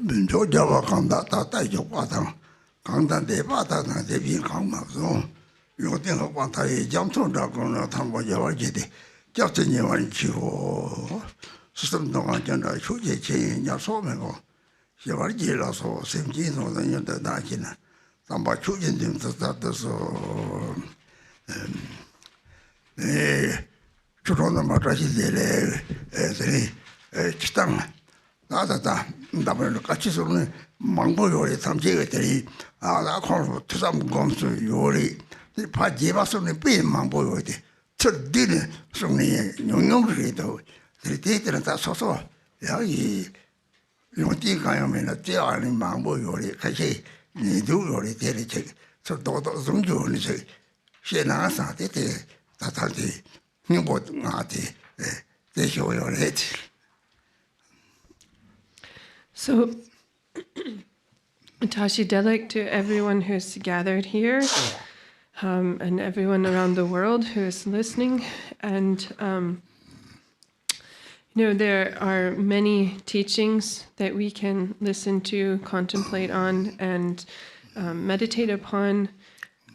Java Kanda, Tata Jopatan, Kanda de Patan, the Vin Kangma. You think of what I jumped on Dragon or Tambo Javajidi, just in your chivo. System no agenda, should you change your soul? Javajila, so same jeans or the Dachina. Somebody choosing them to start the so. Churona Matrashi de Chitang. Nada, double Kachisone, Mango Yori, some jiggery, I call to some guns to Yori. The part gave us on the pain, Mango Yori. So did some young reader. The theatre and that's also. Yeah, you don't think I am in a jail in Mango Yori, Kashi, you do Yori, Terry. So Dodo Zunju say, she and I started that the new boat, they show your head. So, Tashi Delik to everyone who's gathered here, and everyone around the world who is listening. And, there are many teachings that we can listen to, contemplate on, and meditate upon.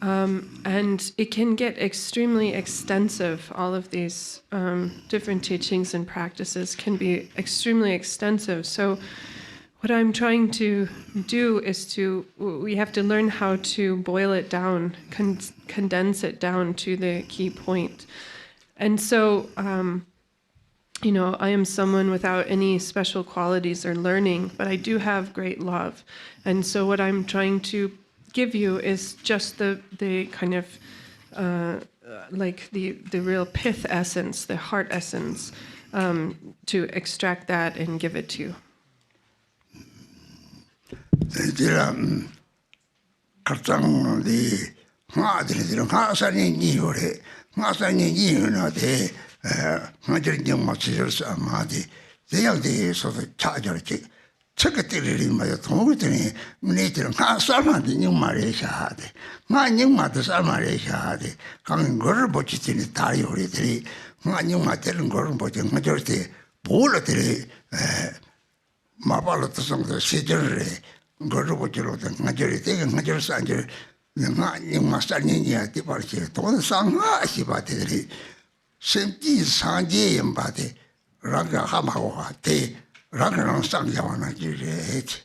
And it can get extremely extensive. All of these different teachings and practices can be extremely extensive. So what I'm trying to do is we have to learn how to boil it down, condense it down to the key point. And so, I am someone without any special qualities or learning, but I do have great love. And so what I'm trying to give you is just the kind of like the real pith essence, the heart essence, to extract that and give it to you. Secretary my authority, Nature, Salma, the new Malaysia had it. My new mother's Malaysia had it. Coming Gorboch in the Tario, my new matter and Gorboch majority, Bulletary, Mapala to some of the Sidere, Gorboch, the majority, and Major Sanger, the new master Ninja departure, told the song, she battery. Sentient, Sanjay and Bate, Raga Hamawa, te. Ragnarok sang Yavana Juliet.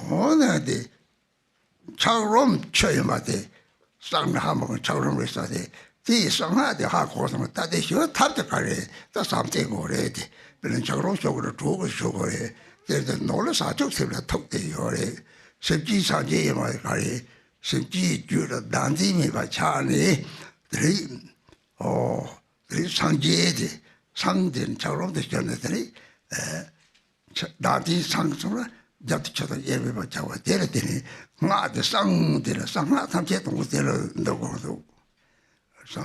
Oh, the Chaurum Choyamate, sang Hammer, Chaurum Restate. The song had the hard course that they should tap the carry, that's something already. But in Chaurum sugar, two sugar, there's the knowledge I took him that took the Yore. Sentient Sanjay and my carry, Sentient Judah dancing me by Charlie, Sanjay, sang the Chaurum the Janitary. Dati sang sura jat chota yebe ba chawa tere tere nga de sang tere sang nga tham che tong tere ndo go so.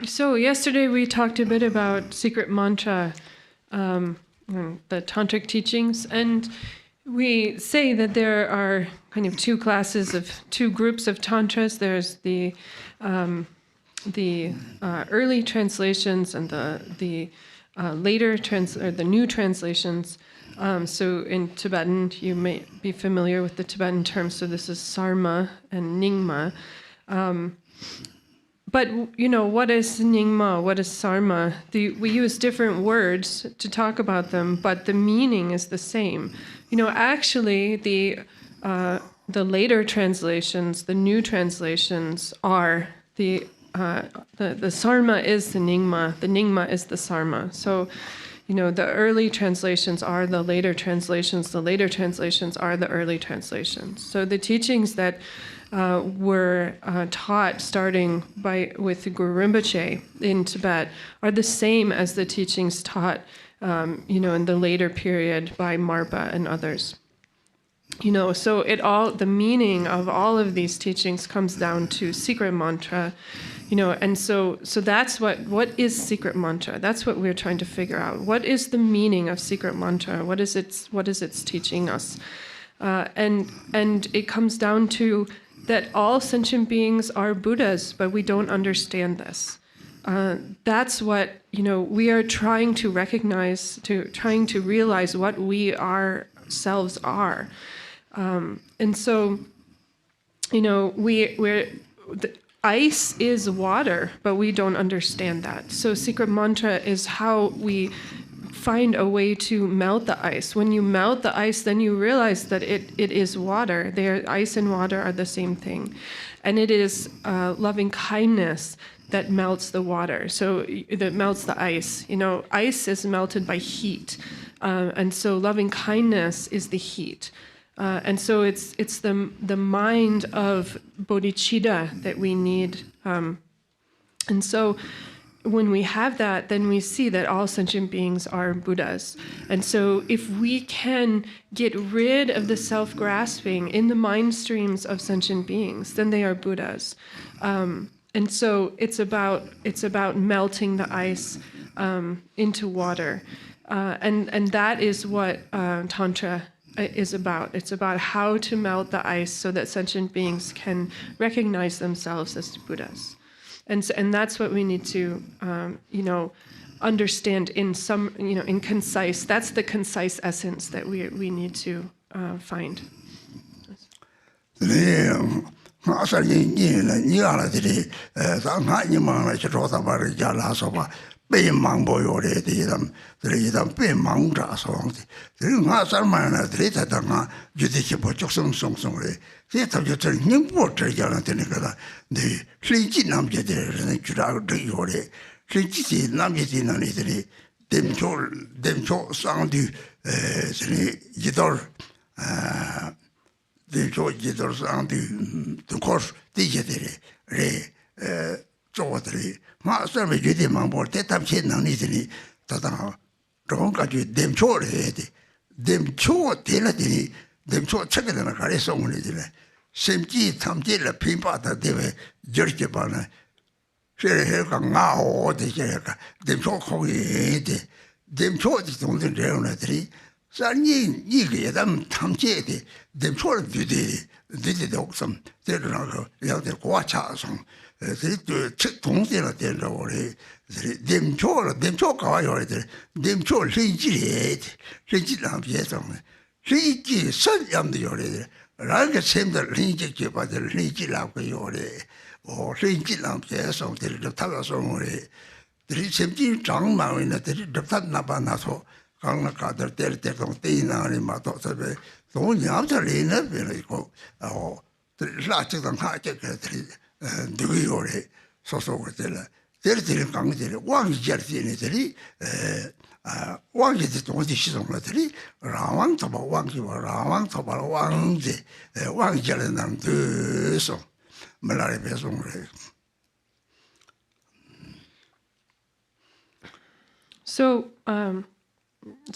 So yesterday we talked a bit about secret mantra, the tantric teachings, and we say that there are kind of two groups of tantras. There's the early translations and the later the new translations. So in Tibetan, you may be familiar with the Tibetan terms. So this is sarma and nyingma. But what is nyingma? What is sarma? We use different words to talk about them, but the meaning is the same. Actually, the later translations, the new translations, are the sarma is the nyingma is the sarma. So, the early translations are the later translations are the early translations. So the teachings that were taught starting with Guru Rinpoche in Tibet are the same as the teachings taught, in the later period by Marpa and others. So the meaning of all of these teachings comes down to secret mantra. And so that's what is secret mantra? That's what we're trying to figure out. What is the meaning of secret mantra? What is its teaching us? And it comes down to that all sentient beings are Buddhas, but we don't understand this. that's what we are trying to recognize, trying to realize what we ourselves are, and so the ice is water, but we don't understand that. So secret mantra is how we find a way to melt the ice. When you melt the ice, then you realize that it is water. Ice and water are the same thing. And it is loving kindness that melts the water, so that melts the ice. Ice is melted by heat. And so loving kindness is the heat. And so it's the mind of bodhicitta that we need. And so when we have that, then we see that all sentient beings are Buddhas. And so if we can get rid of the self-grasping in the mind streams of sentient beings, then they are Buddhas. And so it's about melting the ice into water. And that is what Tantra is about. It's about how to melt the ice so that sentient beings can recognize themselves as Buddhas. And that's what we need to, understand in some, in concise. That's the concise essence that we need to find. So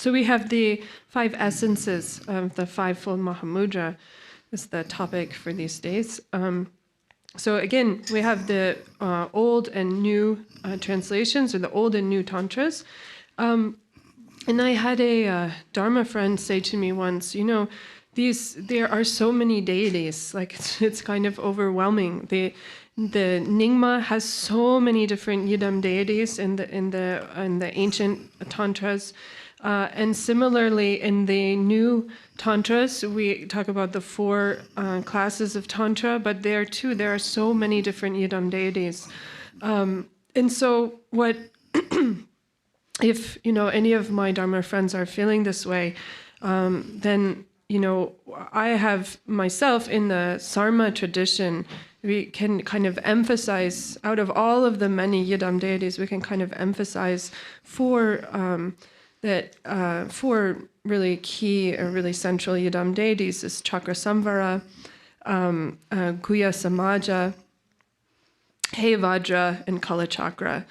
we have the 5 essences of the fivefold Mahamudra is the topic for these days. So again, we have the old and new translations, or the old and new tantras. And I had a Dharma friend say to me once, there are so many deities, like it's kind of overwhelming. The Nyingma has so many different Yidam deities in the ancient tantras. And similarly, in the new tantras, we talk about the 4 classes of tantra, but there too, there are so many different Yidam deities. And so what, if, any of my Dharma friends are feeling this way, then, I have myself in the Sarma tradition, we can kind of emphasize, out of all of the many Yidam deities, we can kind of emphasize 4 really key or really central Yidam deities is Chakra Samvara, Guya Samaja, He Vajra, and Kala Chakra.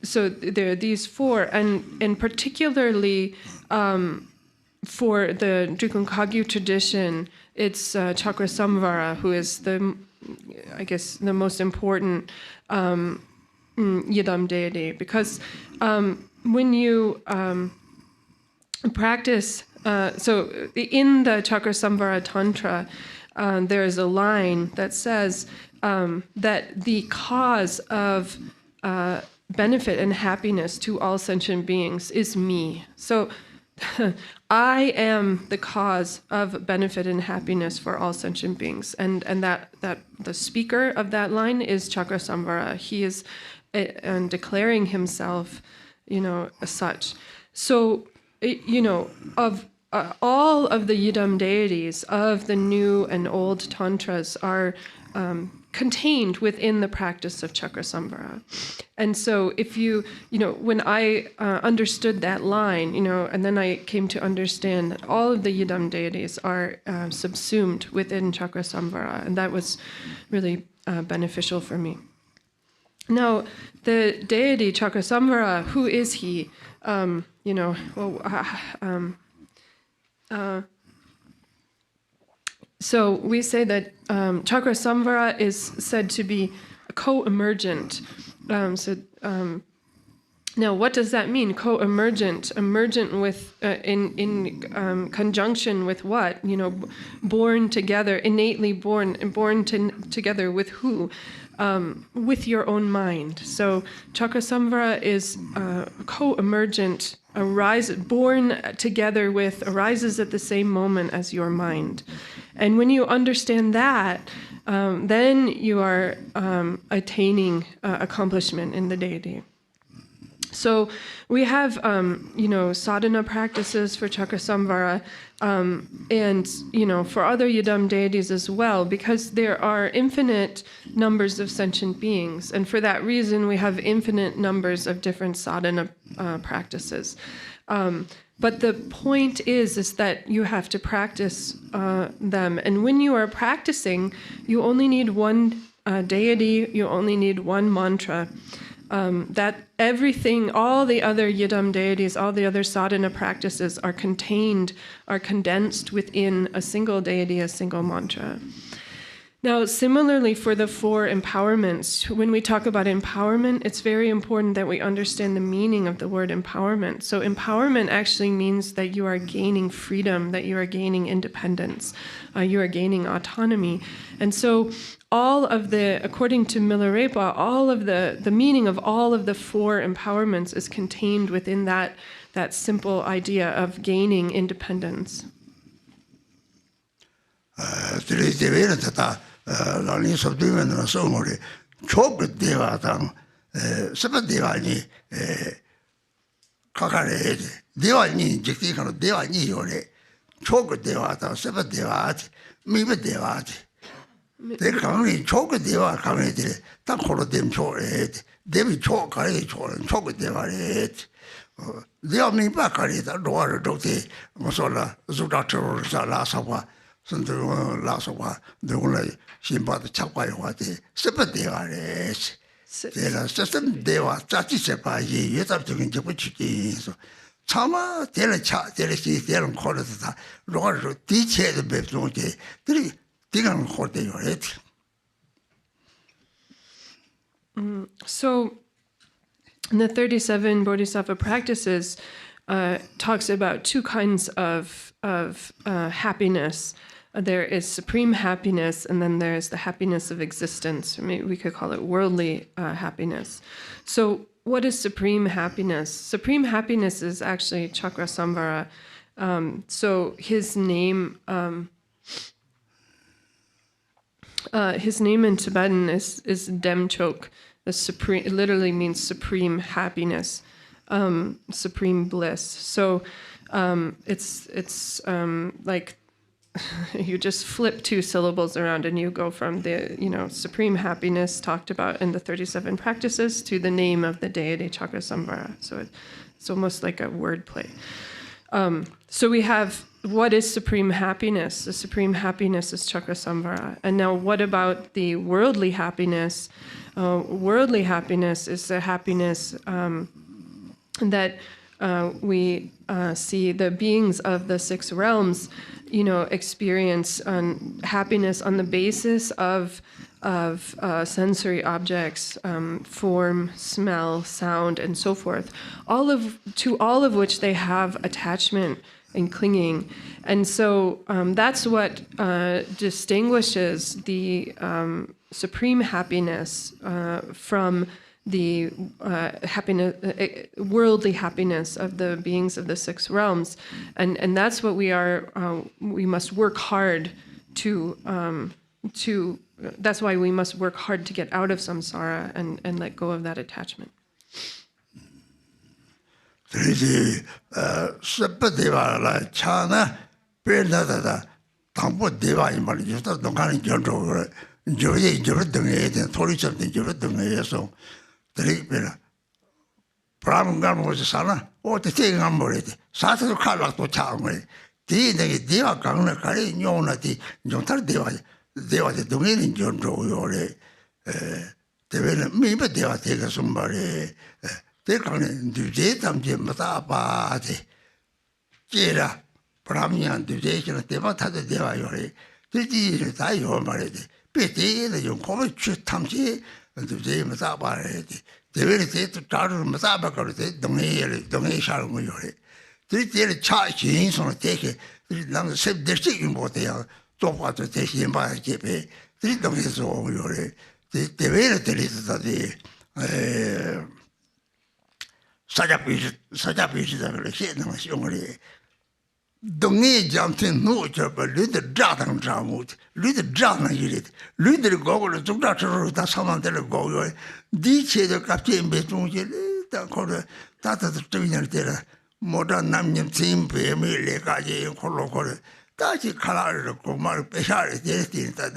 So there are these 4, and particularly for the Drikung Kagyu tradition, it's Chakra Samvara, who is the most important Yidam deity, because when you practice, so in the Chakra Samvara Tantra, there is a line that says that the cause of benefit and happiness to all sentient beings is me. So I am the cause of benefit and happiness for all sentient beings. And that the speaker of that line is Chakrasamvara. He is declaring himself, as such. So, of all of the Yidam deities of the new and old tantras are contained within the practice of Chakrasamvara. And so if when I understood that line, and then I came to understand that all of the Yidam deities are subsumed within Chakrasamvara, and that was really beneficial for me. Now, the deity Chakrasamvara, who is he? So we say that Chakrasamvara is said to be co-emergent. Now, what does that mean? Co-emergent, emergent with in conjunction with what? Born together, innately born, and born together with who? With your own mind. So Chakrasamvara is co-emergent, born together with, arises at the same moment as your mind. And when you understand that, then you are attaining accomplishment in the deity. So we have, sadhana practices for Chakrasamvara, and, for other Yidam deities as well, because there are infinite numbers of sentient beings. And for that reason, we have infinite numbers of different sadhana practices. But the point is that you have to practice them. And when you are practicing, you only need one deity, you only need one mantra. That everything, all the other Yidam deities, all the other sadhana practices are condensed within a single deity, a single mantra. Now, similarly for the four empowerments, when we talk about empowerment, it's very important that we understand the meaning of the word empowerment. So empowerment actually means that you are gaining freedom, that you are gaining independence, you are gaining autonomy. And so according to Milarepa, all of the meaning of all of the four empowerments is contained within that simple idea of gaining independence. Lani subdivision na songore chok deva tang sepa deva ni kakare deva ni jikti kano deva ni yore chok deva tang sepa deva mibe deva de kamni chok deva kamni de ta khoro dem chore devi chok kare chok deva re deva mi ba kare ta roar dokte mosola zudacho sa la sawa sundu la sawa de Shimba the Chapway, separate devares. There are system deva, Tashi sepa, yet up to Japuchi. So, Chama, Telecha, Telesi, Telam Corda, Lord, teach the bedroom, Digan Horte your head. So, the 37 Bodhisattva practices talks about two kinds of happiness. There is supreme happiness, and then there's the happiness of existence. Maybe we could call it worldly happiness. So what is supreme happiness? Supreme happiness is actually Chakrasamvara. So his name in Tibetan is Demchok. It literally means supreme happiness, supreme bliss. So it's like you just flip two syllables around and you go from the supreme happiness talked about in the 37 practices to the name of the deity Chakrasamvara. So it's almost like a wordplay. So we have what is supreme happiness? The supreme happiness is Chakrasamvara. And now what about the worldly happiness? Worldly happiness is the happiness that we see the beings of the six realms experience happiness on the basis of sensory objects, form, smell, sound, and so forth. To all of which they have attachment and clinging. And so that's what distinguishes the supreme happiness from the happiness, worldly happiness of the beings of the six realms. And that's what we must work hard to that's why we must work hard to get out of samsara and let go of that attachment. 그래서 스퍼데바라 차나 베나다다 당보 대바이 말이죠. 또 동안에 견적으로 저기 등에 대한 소리처럼 저기 등에서 드리베라 브라문가모스 사나 어떻게 생각하면 사서 칼락도 차면 뒤에 대화 강을 가리 용나티 좀탈 대화에 동에는 견적으로 대회는 미버 대화 되게 좀 말에 대강은 두제 담제 맞아 봐지 제라 브라미안 두제는 대화 타도 대화요래 들지 다요 말이지 배대에 좀 거기 주 탐지 두제 맞아 봐야지 대회를 대도 다루 맞아 봐가지고 동네 사람 거요래 들지를 차 진행선을 되게 난 셉들지 못해요 또 봐도 대신 봐야지 들 동네에서 오요래 대회를 들리다지 사자비시다 그렇게 너무 쉬운거리 동네 잠튼 노저버 르드 자당 자무 르드 자나 이리 르드 고고를 좀다처럼 다 사만들 고요 디체도 갑자기 배송지 다 거를 다다들 뜨이는 때라 모든 남녀 팀배 밀레까지 콜로콜 다시 칼라를 고말 빼샤를 데스틴다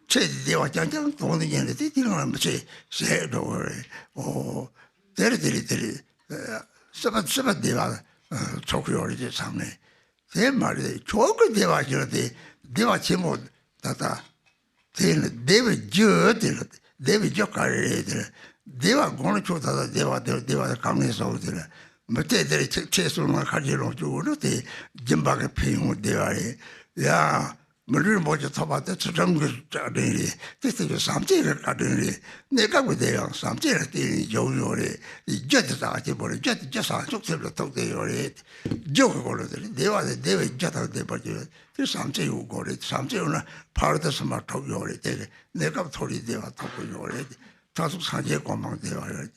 최대와 장장 돈이 있는데 뒤는 뭐지 세도를 데리들이 서버 대화 초크요리 상네 제 말이 초크 대화 저런데 대화 제목 다다 되는 데비 저가래 대화 고는 초다다 대화 강내서 오더라 뭐때들이 최소만 가지로 주고는데 점박에 피용 대화에 야 물을 먼저 타봤다 저런 거 자리리 그때 삼재를 가더니 내가 그대요 삼재를 뛰니 요요래 이제도 다지 버려 이제 산속들로 통돼요래 저거를 대화에 이제도 돼버려 그 삼재 요거래 삼재는 바로서 막 통요래 되게 내가 소리 대화 통요래 다소 사제 공방 대화를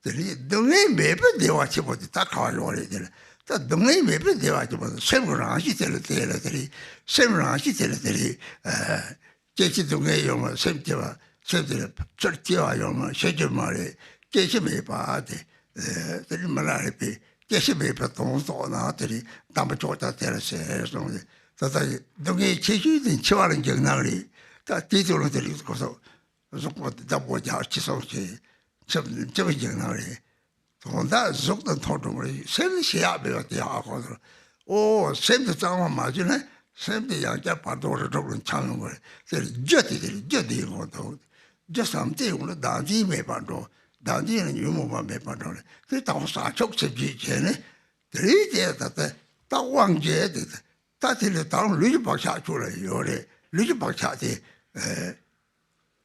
되니 등에 매번 대화 치고도 다 가려래 되네 다 등에 매번 대화 치고도 세분한 시절들이 세분한 시절들이 제시 등에 용어 샘대와 샘들 절대와 용어 세절 말에 계시매 봐대 들이 말하리 계시매 봐 동소나들이 담을 줬다 때려서 다다 등에 제시된 치와는 경나리 다 뒤돌로 들이고서 그래서 다 보자 치소지 저거 경나리 돈다 속도 토종을 샘시야베가 되하고서 오 샘도 장만 맞으네 샘도 양자 파도를 조금 참는 거래 그래서 저들이 것도 저 삼대우는 단지 매반도 단지는 유모만 매반도 그 다사 촉습지 전에 들이대다 다 왕제 다들 다음 루지 박사 줄에 요래 루지 박사한테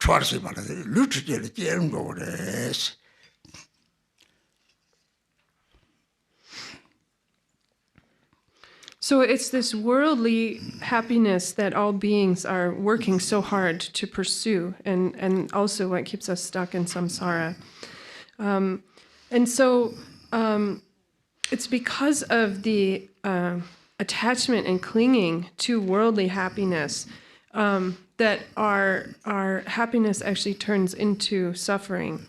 추arsi 말하지 루트제를 째는 거래 So it's this worldly happiness that all beings are working so hard to pursue, and also what keeps us stuck in samsara. And so it's because of the attachment and clinging to worldly happiness that our happiness actually turns into suffering.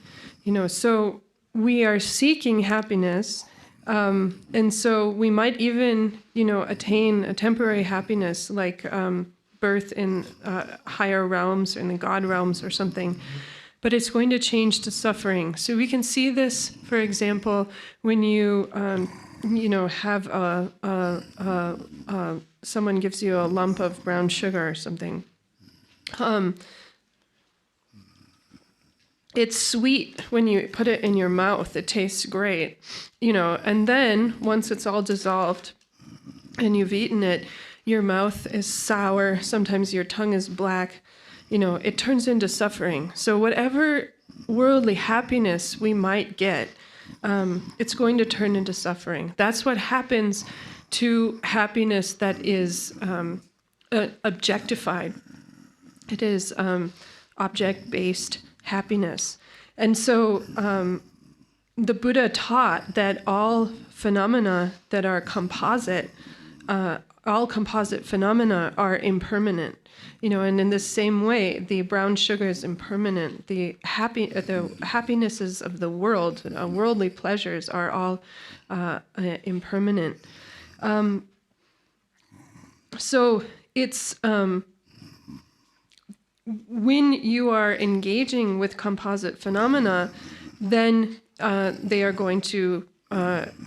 So we are seeking happiness. And so we might even, attain a temporary happiness like birth in higher realms or in the God realms or something, but it's going to change to suffering. So we can see this, for example, when you, have someone gives you a lump of brown sugar or something. It's sweet when you put it in your mouth. It tastes great, and then once it's all dissolved and you've eaten it, your mouth is sour. Sometimes your tongue is black. It turns into suffering. So whatever worldly happiness we might get, it's going to turn into suffering. That's what happens to happiness that is objectified. It is object-based happiness. And so the Buddha taught that all phenomena that are composite, all composite phenomena are impermanent. And in the same way, the brown sugar is impermanent. The happinesses of the world, worldly pleasures, are all impermanent. So it's when you are engaging with composite phenomena, then they are going to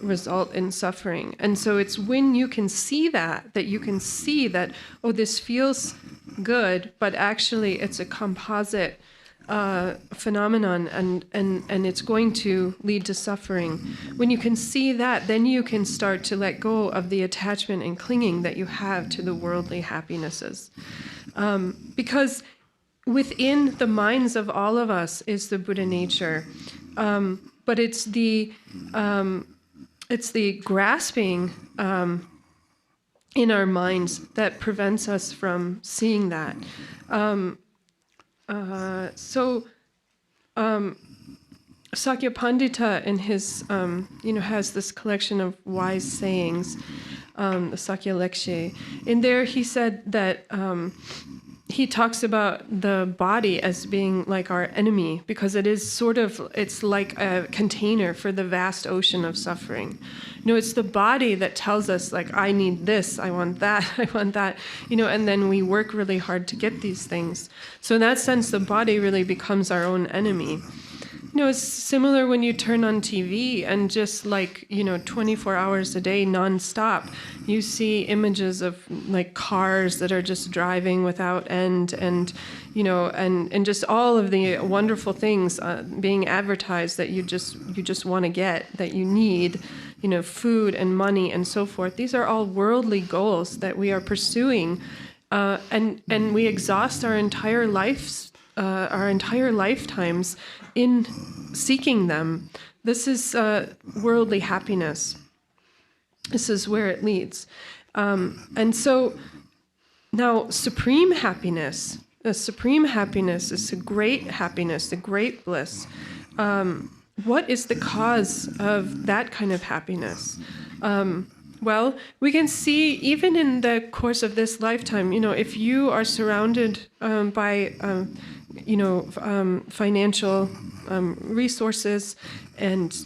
result in suffering. And so it's when you can see that you can see that, oh, this feels good, but actually it's a composite phenomenon, and it's going to lead to suffering. When you can see that, then you can start to let go of the attachment and clinging that you have to the worldly happinesses. Because within the minds of all of us is the Buddha nature. But it's the grasping in our minds that prevents us from seeing that. Sakyapandita in his, has this collection of wise sayings, the Sakya Lekshe. In there, he said that he talks about the body as being like our enemy, because it's like a container for the vast ocean of suffering. It's the body that tells us, like, I need this, I want that, I want that, and then we work really hard to get these things. So in that sense, the body really becomes our own enemy. It's similar when you turn on TV and just 24 hours a day nonstop, you see images of like cars that are just driving without end, and just all of the wonderful things being advertised that you just want to get, that you need, food and money and so forth. These are all worldly goals that we are pursuing, and we exhaust our entire lifetimes in seeking them. This is worldly happiness. This is where it leads. And so now supreme happiness, is a great happiness, the great bliss. What is the cause of that kind of happiness? Well, we can see even in the course of this lifetime, if you are surrounded by financial resources and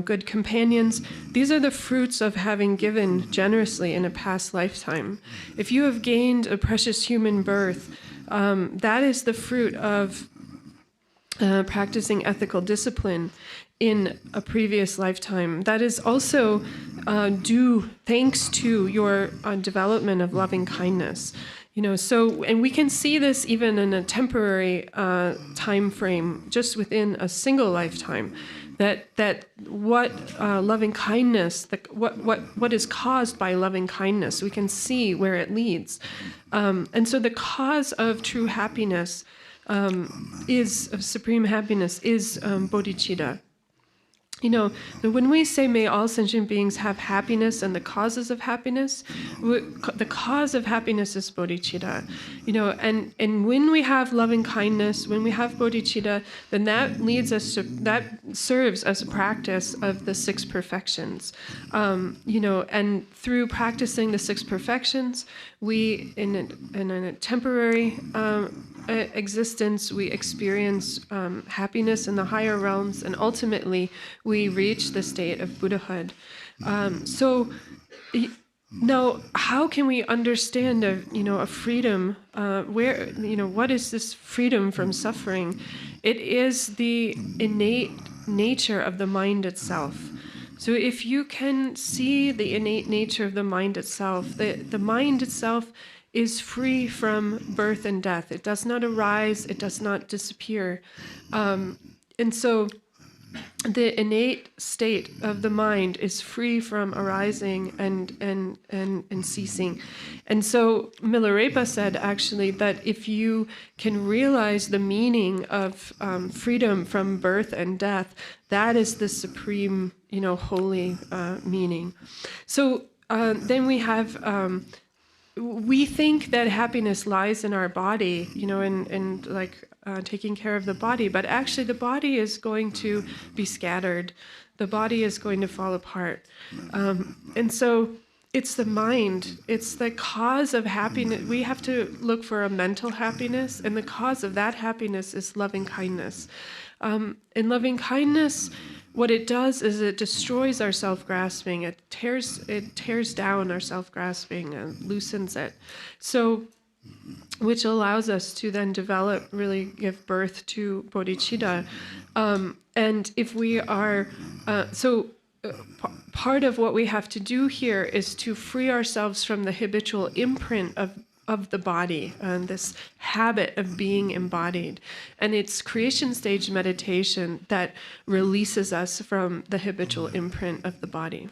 good companions, these are the fruits of having given generously in a past lifetime. If you have gained a precious human birth, that is the fruit of practicing ethical discipline in a previous lifetime. That is also due thanks to your development of loving kindness. And we can see this even in a temporary time frame, just within a single lifetime, that what loving kindness, what is caused by loving kindness, we can see where it leads. And so the cause of true happiness of supreme happiness is bodhicitta. When we say may all sentient beings have happiness and the causes of happiness, the cause of happiness is bodhicitta. And when we have loving kindness, when we have bodhicitta, then that serves as a practice of the six perfections. And through practicing the six perfections, we, in a temporary existence, we experience happiness in the higher realms, and ultimately we reach the state of Buddhahood. So now, how can we understand a freedom? What is this freedom from suffering? It is the innate nature of the mind itself. So if you can see the innate nature of the mind itself, the mind itself is free from birth and death. It does not arise, it does not disappear. And so the innate state of the mind is free from arising and ceasing. And so Milarepa said actually that if you can realize the meaning of freedom from birth and death, that is the supreme, holy meaning. So then we have, we think that happiness lies in our body, and like taking care of the body, but actually the body is going to be scattered. The body is going to fall apart. And so it's the mind, it's the cause of happiness. We have to look for a mental happiness, and the cause of that happiness is loving kindness. And loving kindness, what it does is it destroys our self-grasping. It tears down our self-grasping and loosens it. So, which allows us to then develop, really give birth to bodhicitta. And if we are, part of what we have to do here is to free ourselves from the habitual imprint of the body and this habit of being embodied. And it's creation stage meditation that releases us from the habitual imprint of the body.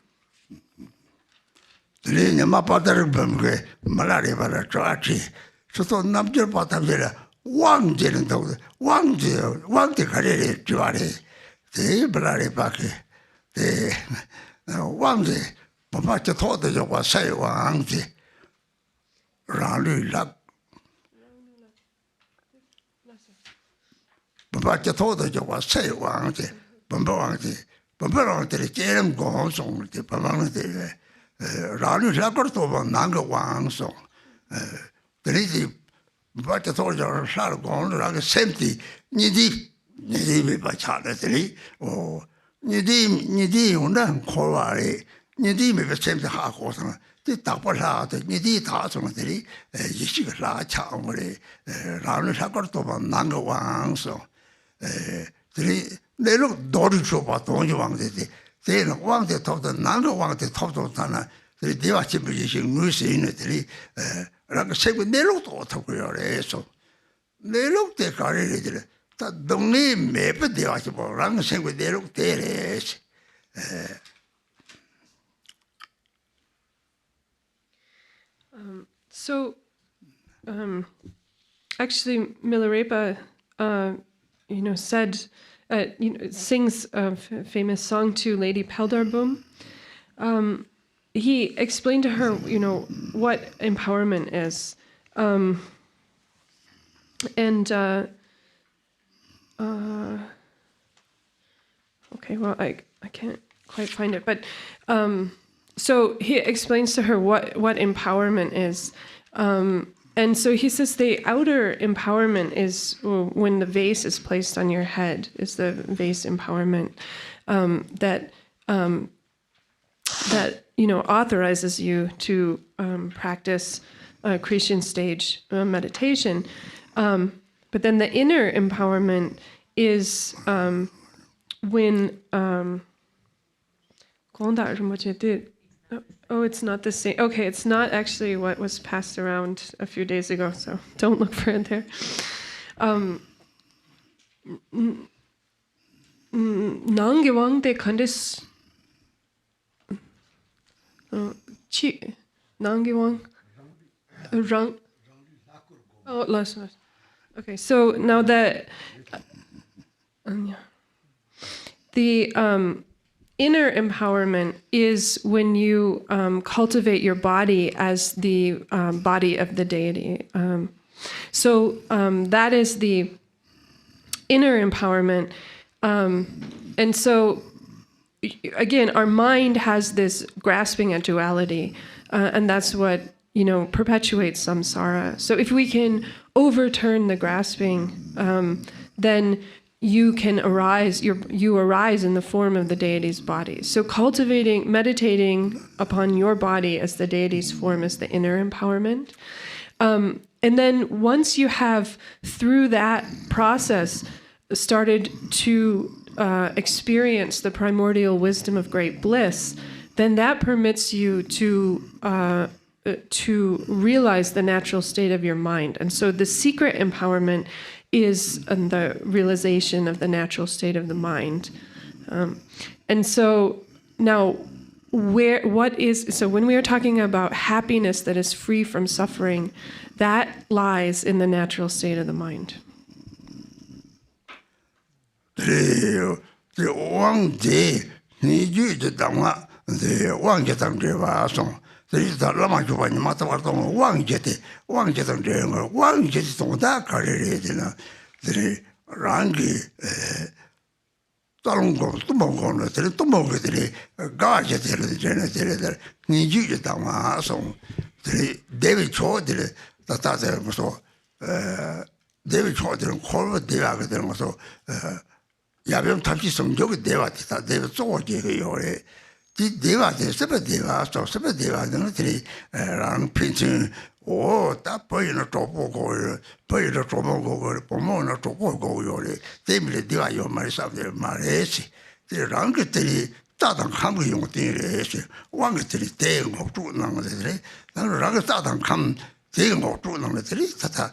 Actually, Milarepa, said, sings a famous song to Lady Peldarboom. He explained to her, what empowerment is. Okay, well, I can't quite find it, but so he explains to her what empowerment is. And so he says the outer empowerment is when the vase is placed on your head, is the vase empowerment that authorizes you to practice creation stage meditation. But then the inner empowerment is when Oh, it's not the same. Okay, it's not actually what was passed around a few days ago, so don't look for it there. Nangewang de Condis. Chi. Nangewang. Rang. Oh, last. Okay, so now the inner empowerment is when you cultivate your body as the body of the deity. So that is the inner empowerment. And so, again, our mind has this grasping at duality, and that's what, perpetuates samsara. So if we can overturn the grasping, then you can arise, you arise in the form of the deity's body. So meditating upon your body as the deity's form is the inner empowerment. And then once you have, through that process, started to experience the primordial wisdom of great bliss, then that permits you to realize the natural state of your mind. And so the secret empowerment is the realization of the natural state of the mind. And so now, when we are talking about happiness that is free from suffering, that lies in the natural state of the mind. 그래서 라마 주반이 맞다고 왕제대 왕제던 거 왕제지 동다 가려야 되나 그래 랑기 다른 거또 먹고는 또 먹거들이 가제들이 쟤네들 니지게 담아서 그래 데비 초들이 다다들 무슨 데비 초들은 콜로 대화가 되는 거서 야병 탑시 성적이 대화다 데비 쪼게 요래 대화돼 세배 대화 또 세배 대화는 들이 랑 핀칭 오다 보이는 쪽보고 보이는 쪽보고 보면은 쪽보고 요래 때문에 대화 요 말이 sab들 말해지 랑 것들이 따당 감을 용되래지 왕 것들이 대응 없주는 것들이 나는 랑 따당 감 대응 없주는 것들이 다다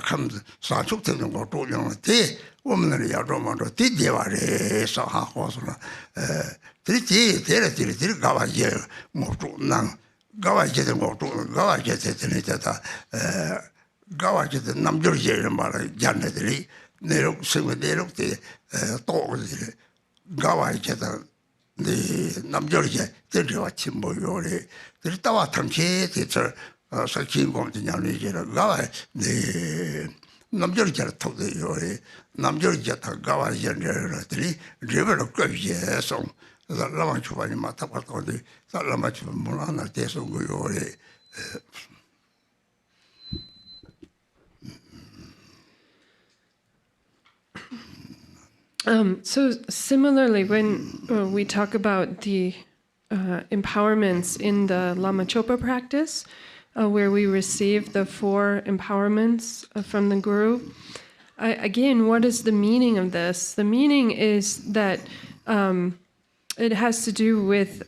감 사축되는 거 도용 대 오면은 야로만도 대대화래서 하고서는 들이 가와제 뭐주난 가와제들 뭐주 가와제들 되다 가와제들 남절제를 말해 잔네들이 내력 생활 내력대 또들 가와제들 네 남절제 들이와 침보요래 들다와 당시에 대처 설치인 공지냐는 이제라 가와 네 남절제를 통해요래 남절제 다 가와제들이 레벨을 끄지해서 라마 주반이 맞다고도 라마 주반 문 하나 돼서 그요래 So similarly, when we talk about the empowerments in the Lama Chopa practice, where we receive the 4 empowerments from the Guru, again, what is the meaning of this? The meaning is that it has to do with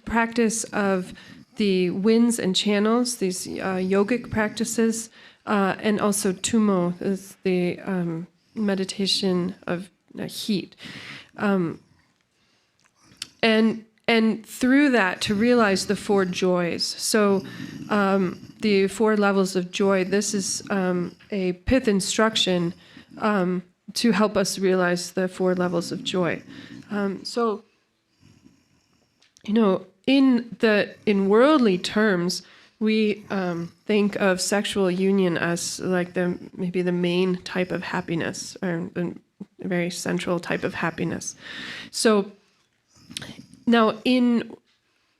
practice of the winds and channels, these yogic practices, and also tumo, is the meditation of heat. And through that, to realize the 4 joys. So the 4 levels of joy, this is a pith instruction to help us realize the 4 levels of joy. So, you know, in worldly terms, we think of sexual union as like maybe the main type of happiness, or a very central type of happiness. So now in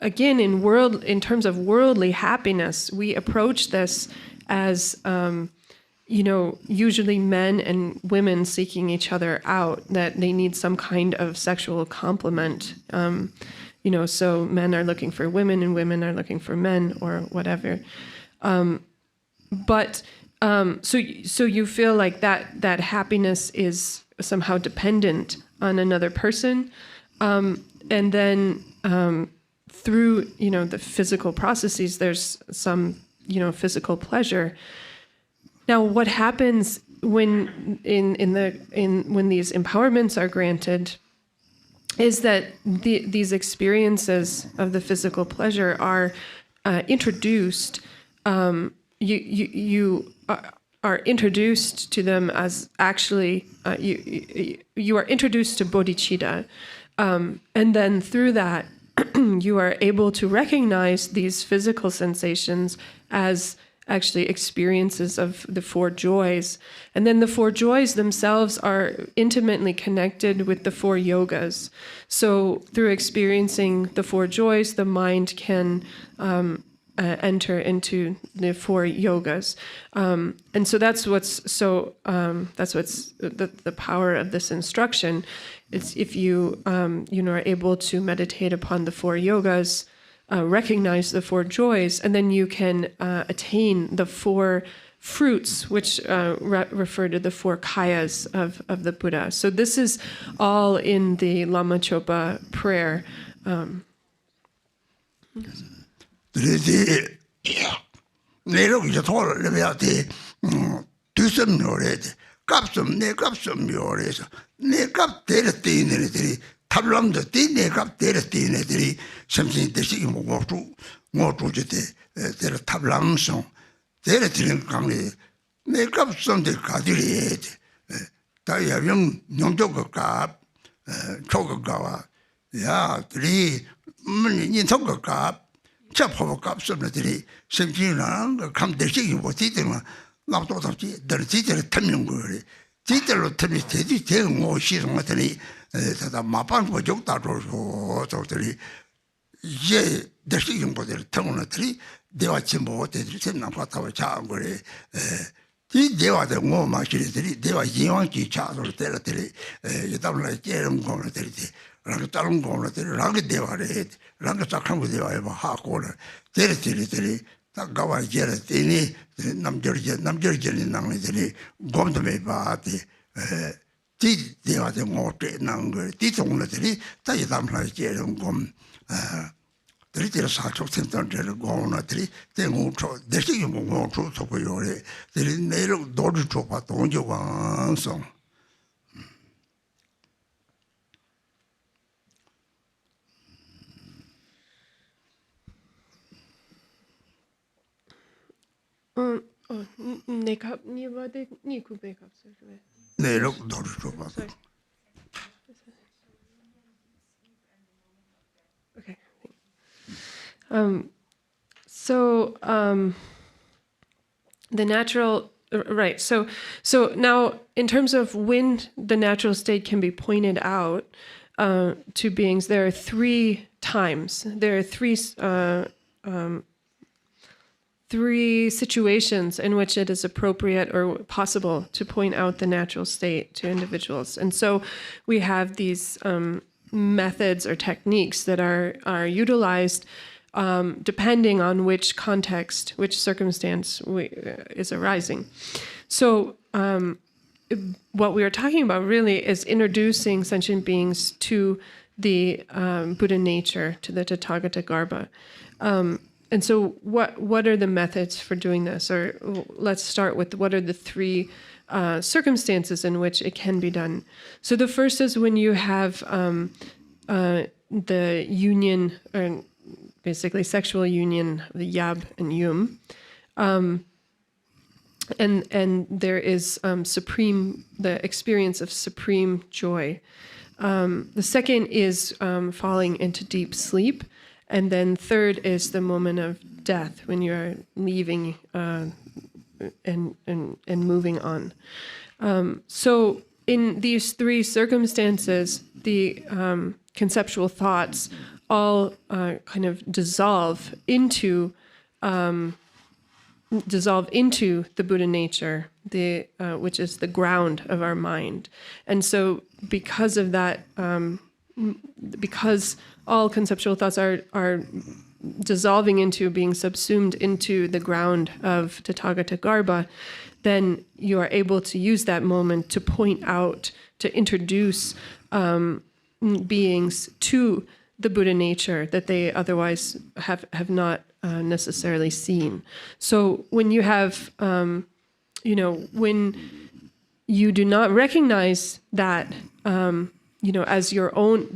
terms of worldly happiness, we approach this as you know, usually men and women seeking each other out, that they need some kind of sexual complement. You know, so men are looking for women and women are looking for men, or whatever. But so you feel like that happiness is somehow dependent on another person, and then through, you know, the physical processes, there's some, you know, physical pleasure. Now, what happens when when these empowerments are granted is that these experiences of the physical pleasure are introduced. You are introduced to them as actually you are introduced to bodhicitta, and then through that you are able to recognize these physical sensations as actually experiences of the 4 joys. And then the 4 joys themselves are intimately connected with the 4 yogas. So through experiencing the 4 joys, the mind can enter into the 4 yogas. And so that's what's the power of this instruction. It's if you you know, are able to meditate upon the 4 yogas, recognize the 4 joys, and then you can attain the 4 fruits, which refer to the 4 kayas of the Buddha. So this is all in the Lama Chopa prayer. 탑람도 띠네갑 데르띠네들이 섬신 대식이 뭐고 뭐주제 데르 탑람송 데르티는 강리 내갑 섬들 가들이 다야병 용적갑 초급가와 야 들이 문이 인석갑 chapel cups of the sentient come the shaking was eating. Not thought of the teacher telling good. Teacher of tennis, telling more she's on the Mapan for Jota or totally. Ye, the shaking was the tongue of tree. They were chimbo, the same of what our child were. They were the more machinery, they were young child or territory. You don't like Jerem going to Rangatalum going to Ranga de were it, Rangatakam de were half quarter, territory. Gawa Jeretini, Namjurjan in Namity, Gondame Bati, they are the more number, Titonately, Tayam like Jerem Gom, the little Sato Center Gonatry, they won't try, the same won't try to your there is no Dodge Chopa, don't you one song. Okay. So the natural, right. So now in terms of when the natural state can be pointed out to beings, there are 3 times. There are 3 situations in which it is appropriate or possible to point out the natural state to individuals. And so we have these methods or techniques that are utilized depending on which context, which circumstance is arising. So what we are talking about really is introducing sentient beings to the Buddha nature, to the Tathagata Garbha. And so what are the methods for doing this? Or let's start with what are the 3 circumstances in which it can be done. So the first is when you have the union, or basically sexual union, the yab and yum. And there is the experience of supreme joy. The second is falling into deep sleep. And then third is the moment of death, when you're leaving and moving on. So in these 3 circumstances, the conceptual thoughts all kind of dissolve into the Buddha nature, which is the ground of our mind. And so because of that, because all conceptual thoughts are dissolving into, being subsumed into the ground of Tathagata Garbha, then you are able to use that moment to point out, to introduce beings to the Buddha nature that they otherwise have not necessarily seen. So when you have, when you do not recognize that, as your own,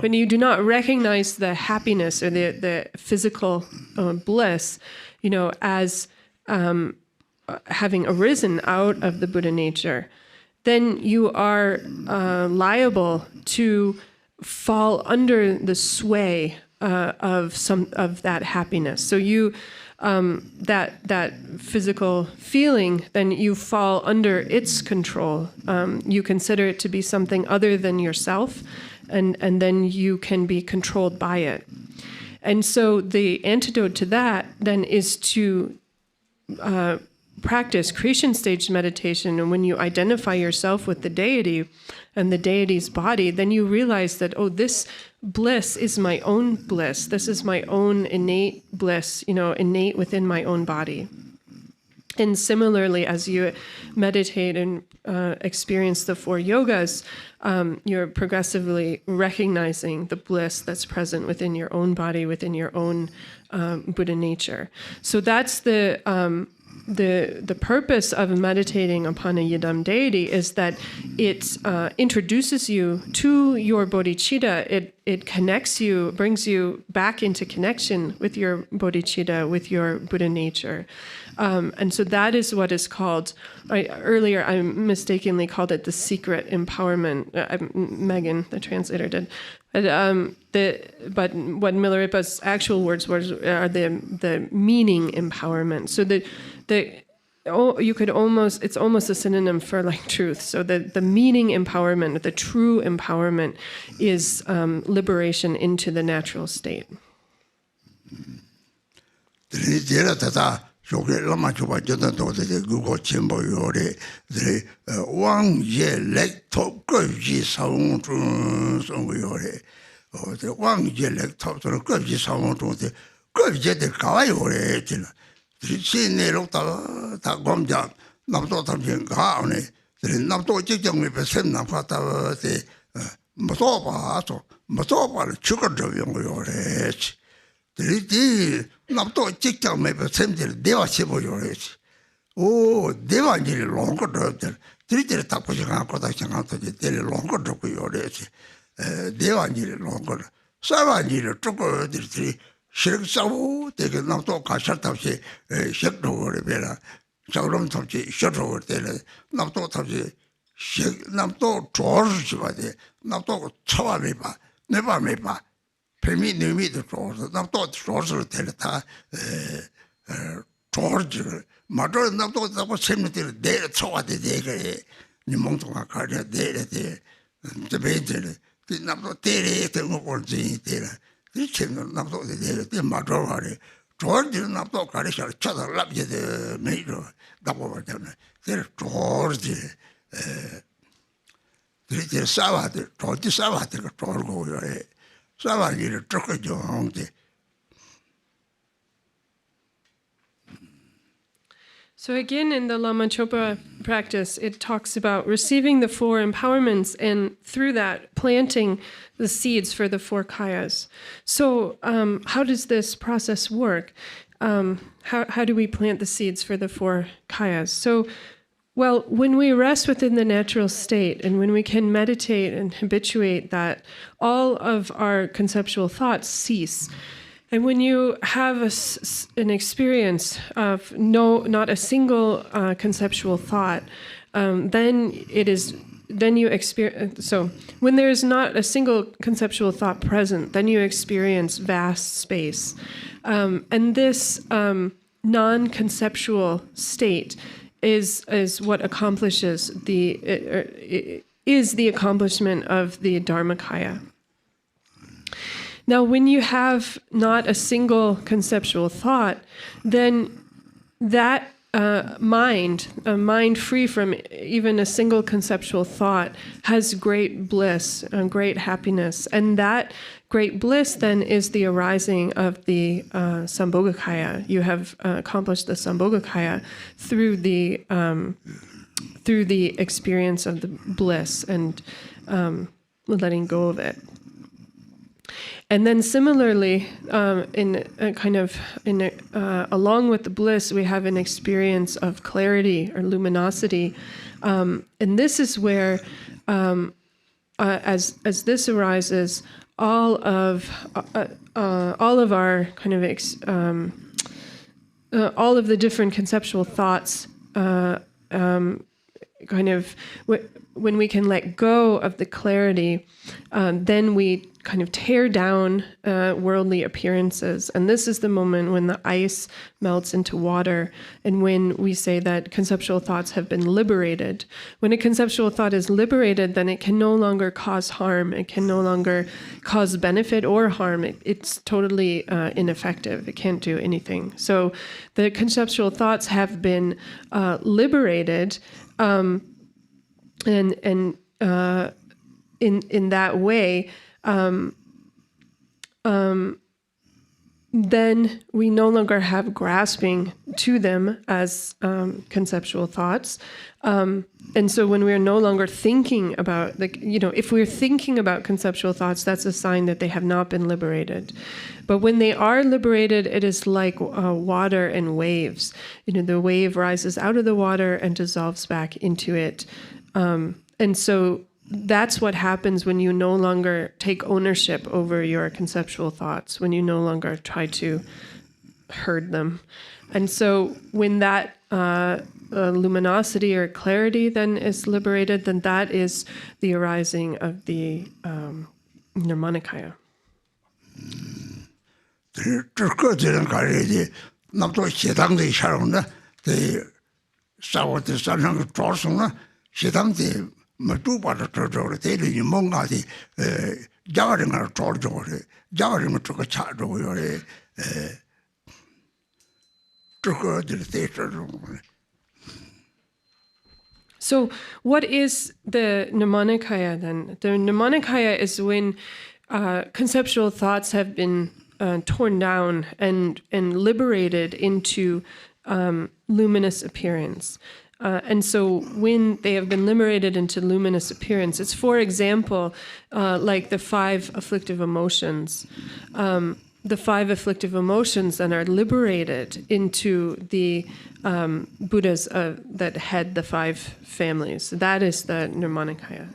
when you do not recognize the happiness or the physical bliss, as having arisen out of the Buddha nature, then you are liable to fall under the sway of that happiness. So you that physical feeling, then you fall under its control. You consider it to be something other than yourself, and then you can be controlled by it. And so the antidote to that then is to practice creation stage meditation. And when you identify yourself with the deity and the deity's body, then you realize that, this bliss is my own bliss. This is my own innate bliss, innate within my own body. And similarly, as you meditate and experience the 4 yogas, you're progressively recognizing the bliss that's present within your own body, within your own Buddha nature. So that's the purpose of meditating upon a Yidam deity, is that it introduces you to your bodhicitta. it connects you, brings you back into connection with your bodhicitta, with your Buddha nature. And so that is what is called, earlier I mistakenly called it the secret empowerment. Megan, the translator, did. But what Milarepa's actual words are the meaning empowerment. So you could it's almost a synonym for like truth. So the meaning empowerment, the true empowerment, is liberation into the natural state. Oh, Devangeli longer drove Three Taposhan Kodakan to the daily longer drop your Devangeli longer. Savangeli took the three Shirk Savu, take a Nato Kashatavse, Shek over Vera, Sauron Topsi, shut over there, Nato Topsi, Shek Nato George, Nato Chawariba, never mepa. Permit me the George, Nato George Teleta, George. Mother not that was cemetery there, so at the day, Nimontonga Cardia, the Baker, did not take it over the this not the mother. George did not talk, I shall shut up the major, double them. There, George, the Savate, George Savate, George, Savate, Trucker John. So again, in the Lama Chopa practice, it talks about receiving the four empowerments and through that planting the seeds for the four kayas. So how does this process work? How do we plant the seeds for the four kayas? So, well, when we rest within the natural state and when we can meditate and habituate that, all of our conceptual thoughts cease. And when you have an experience of not a single conceptual thought, then you experience. So when there is not a single conceptual thought present, then you experience vast space, and this non-conceptual state is what accomplishes is the accomplishment of the Dharmakaya. Now, when you have not a single conceptual thought, then that a mind free from even a single conceptual thought, has great bliss and great happiness. And that great bliss then is the arising of the Sambhogakaya. You have accomplished the Sambhogakaya through the experience of the bliss and letting go of it. And then similarly, along with the bliss, we have an experience of clarity or luminosity, and this is where, as this arises, all of our kind of all of the different conceptual thoughts, when we can let go of the clarity, then we kind of tear down worldly appearances. And this is the moment when the ice melts into water, and when we say that conceptual thoughts have been liberated. When a conceptual thought is liberated, then it can no longer cause harm. It can no longer cause benefit or harm. It's totally ineffective. It can't do anything. So the conceptual thoughts have been liberated, and in that way, then we no longer have grasping to them as conceptual thoughts. And so when we're no longer thinking about, if we're thinking about conceptual thoughts, that's a sign that they have not been liberated. But when they are liberated, it is like water and waves. The wave rises out of the water and dissolves back into it. And so that's what happens when you no longer take ownership over your conceptual thoughts, when you no longer try to herd them. And so when that luminosity or clarity then is liberated, then that is the arising of the Nirmanakaya. So what is the Nirmanakaya then? The Nirmanakaya is when conceptual thoughts have been torn down and liberated into luminous appearance. And so when they have been liberated into luminous appearance, it's, for example, like the 5 afflictive emotions. The 5 afflictive emotions then are liberated into the Buddhas that head the 5 families. That is the Nirmanakaya.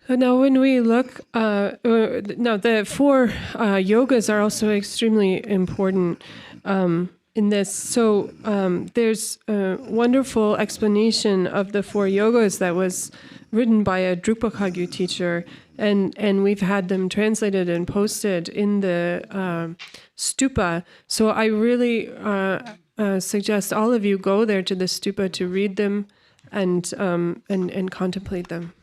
Now, when we look, now the 4 yogas are also extremely important in this. So there's a wonderful explanation of the 4 yogas that was written by a Drikung Kagyu teacher, and we've had them translated and posted in the stupa. So I really suggest all of you go there to the stupa to read them and contemplate them.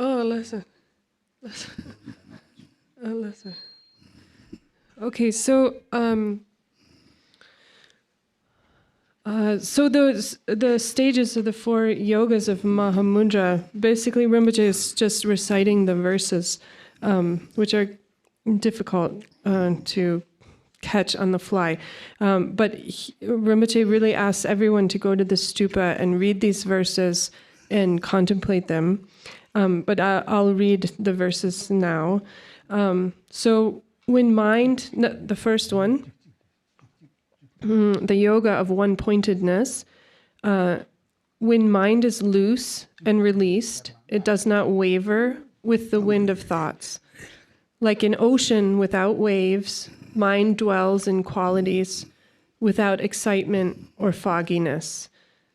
Listen. Listen. Okay, so So the stages of the 4 yogas of Mahamudra, basically Rinpoche is just reciting the verses, which are difficult to catch on the fly. But Rinpoche really asks everyone to go to the stupa and read these verses and contemplate them. But I'll read the verses now. So when mind, the first one, the yoga of one-pointedness, when mind is loose and released, it does not waver with the wind of thoughts. Like an ocean without waves, mind dwells in qualities without excitement or fogginess.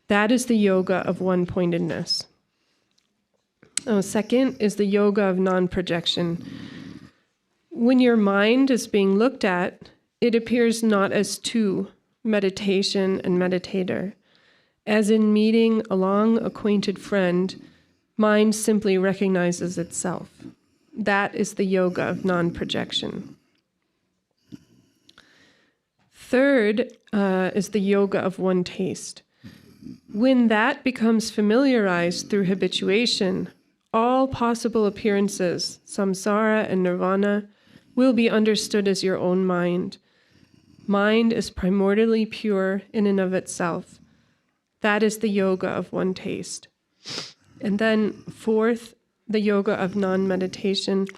That is the yoga of one-pointedness. Second is the yoga of non-projection. When your mind is being looked at, it appears not as two, meditation and meditator. As in meeting a long-acquainted friend, mind simply recognizes itself. That is the yoga of non-projection. Third is the yoga of one taste. When that becomes familiarized through habituation, all possible appearances, samsara and nirvana, will be understood as your own mind. Mind is primordially pure in and of itself. That is the yoga of one taste. And then fourth, the yoga of non-meditation,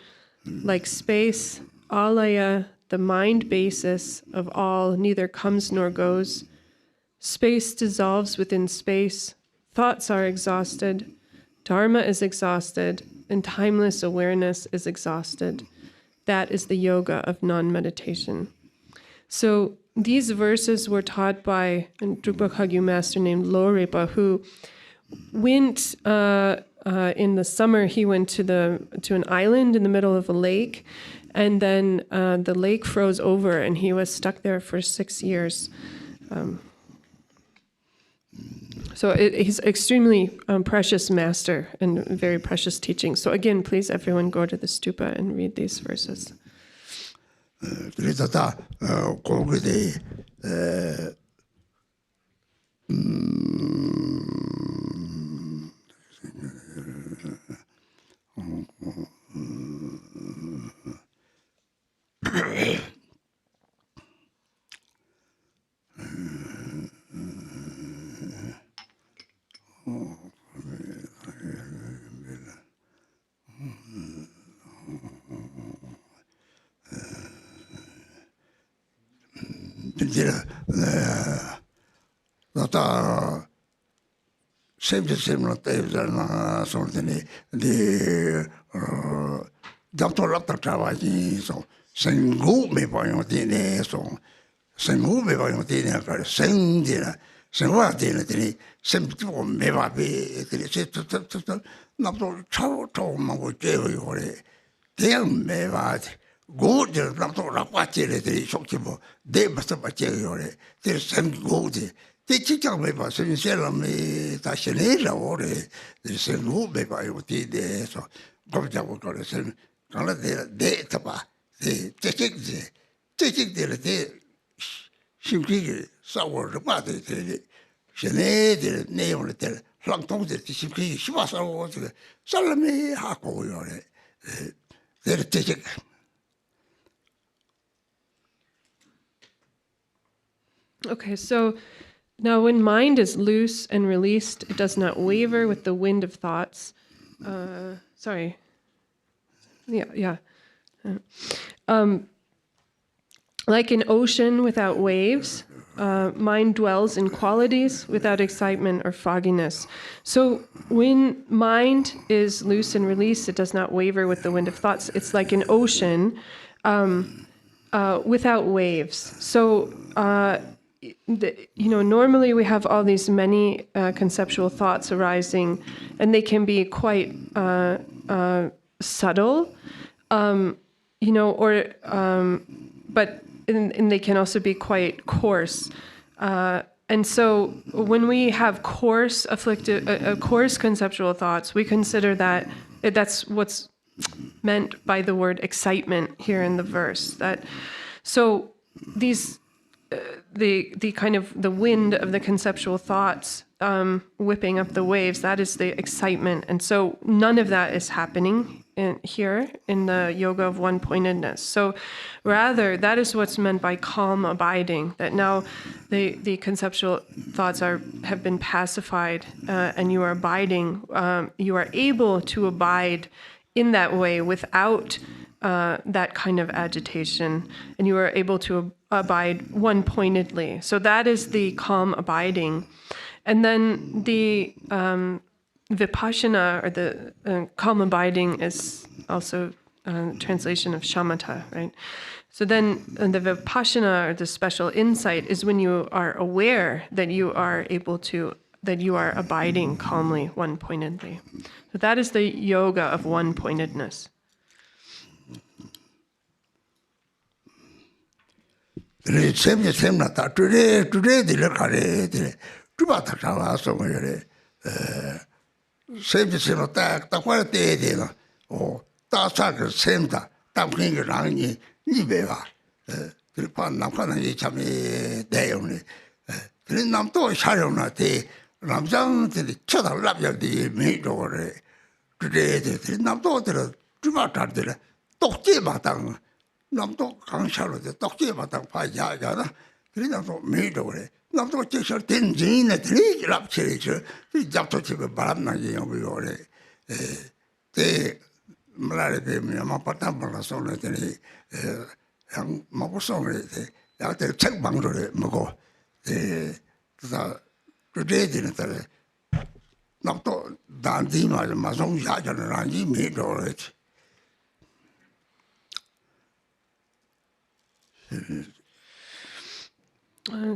like space, alaya, the mind basis of all, neither comes nor goes. Space dissolves within space. Thoughts are exhausted. Dharma is exhausted, and timeless awareness is exhausted. That is the yoga of non-meditation. So these verses were taught by a Drikung Kagyu master named Lorepa, who went in the summer. He went to an island in the middle of a lake, and then the lake froze over, and he was stuck there for 6 years. So he's extremely precious master and very precious teaching. So again, please, everyone, go to the stupa and read these verses. Okay, so now when mind is loose and released, it does not waver with the wind of thoughts. Like an ocean without waves, mind dwells in qualities without excitement or fogginess. So when mind is loose and released, it does not waver with the wind of thoughts. It's like an ocean without waves. So normally we have all these many conceptual thoughts arising, and they can be quite subtle, but they can also be quite coarse. And so when we have coarse conceptual thoughts, we consider that's what's meant by the word excitement here in the verse. So these the kind of the wind of the conceptual thoughts whipping up the waves, that is the excitement. And so none of that is happening here in the yoga of one-pointedness. So rather, that is what's meant by calm abiding, that now the conceptual thoughts have been pacified and you are abiding, you are able to abide in that way without that kind of agitation, and you are able to abide one-pointedly. So that is the calm abiding. And then the vipassana, or the calm abiding, is also a translation of shamatha, right? So then the vipassana, or the special insight, is when you are aware that you are that you are abiding calmly, one-pointedly. So that is the yoga of one-pointedness.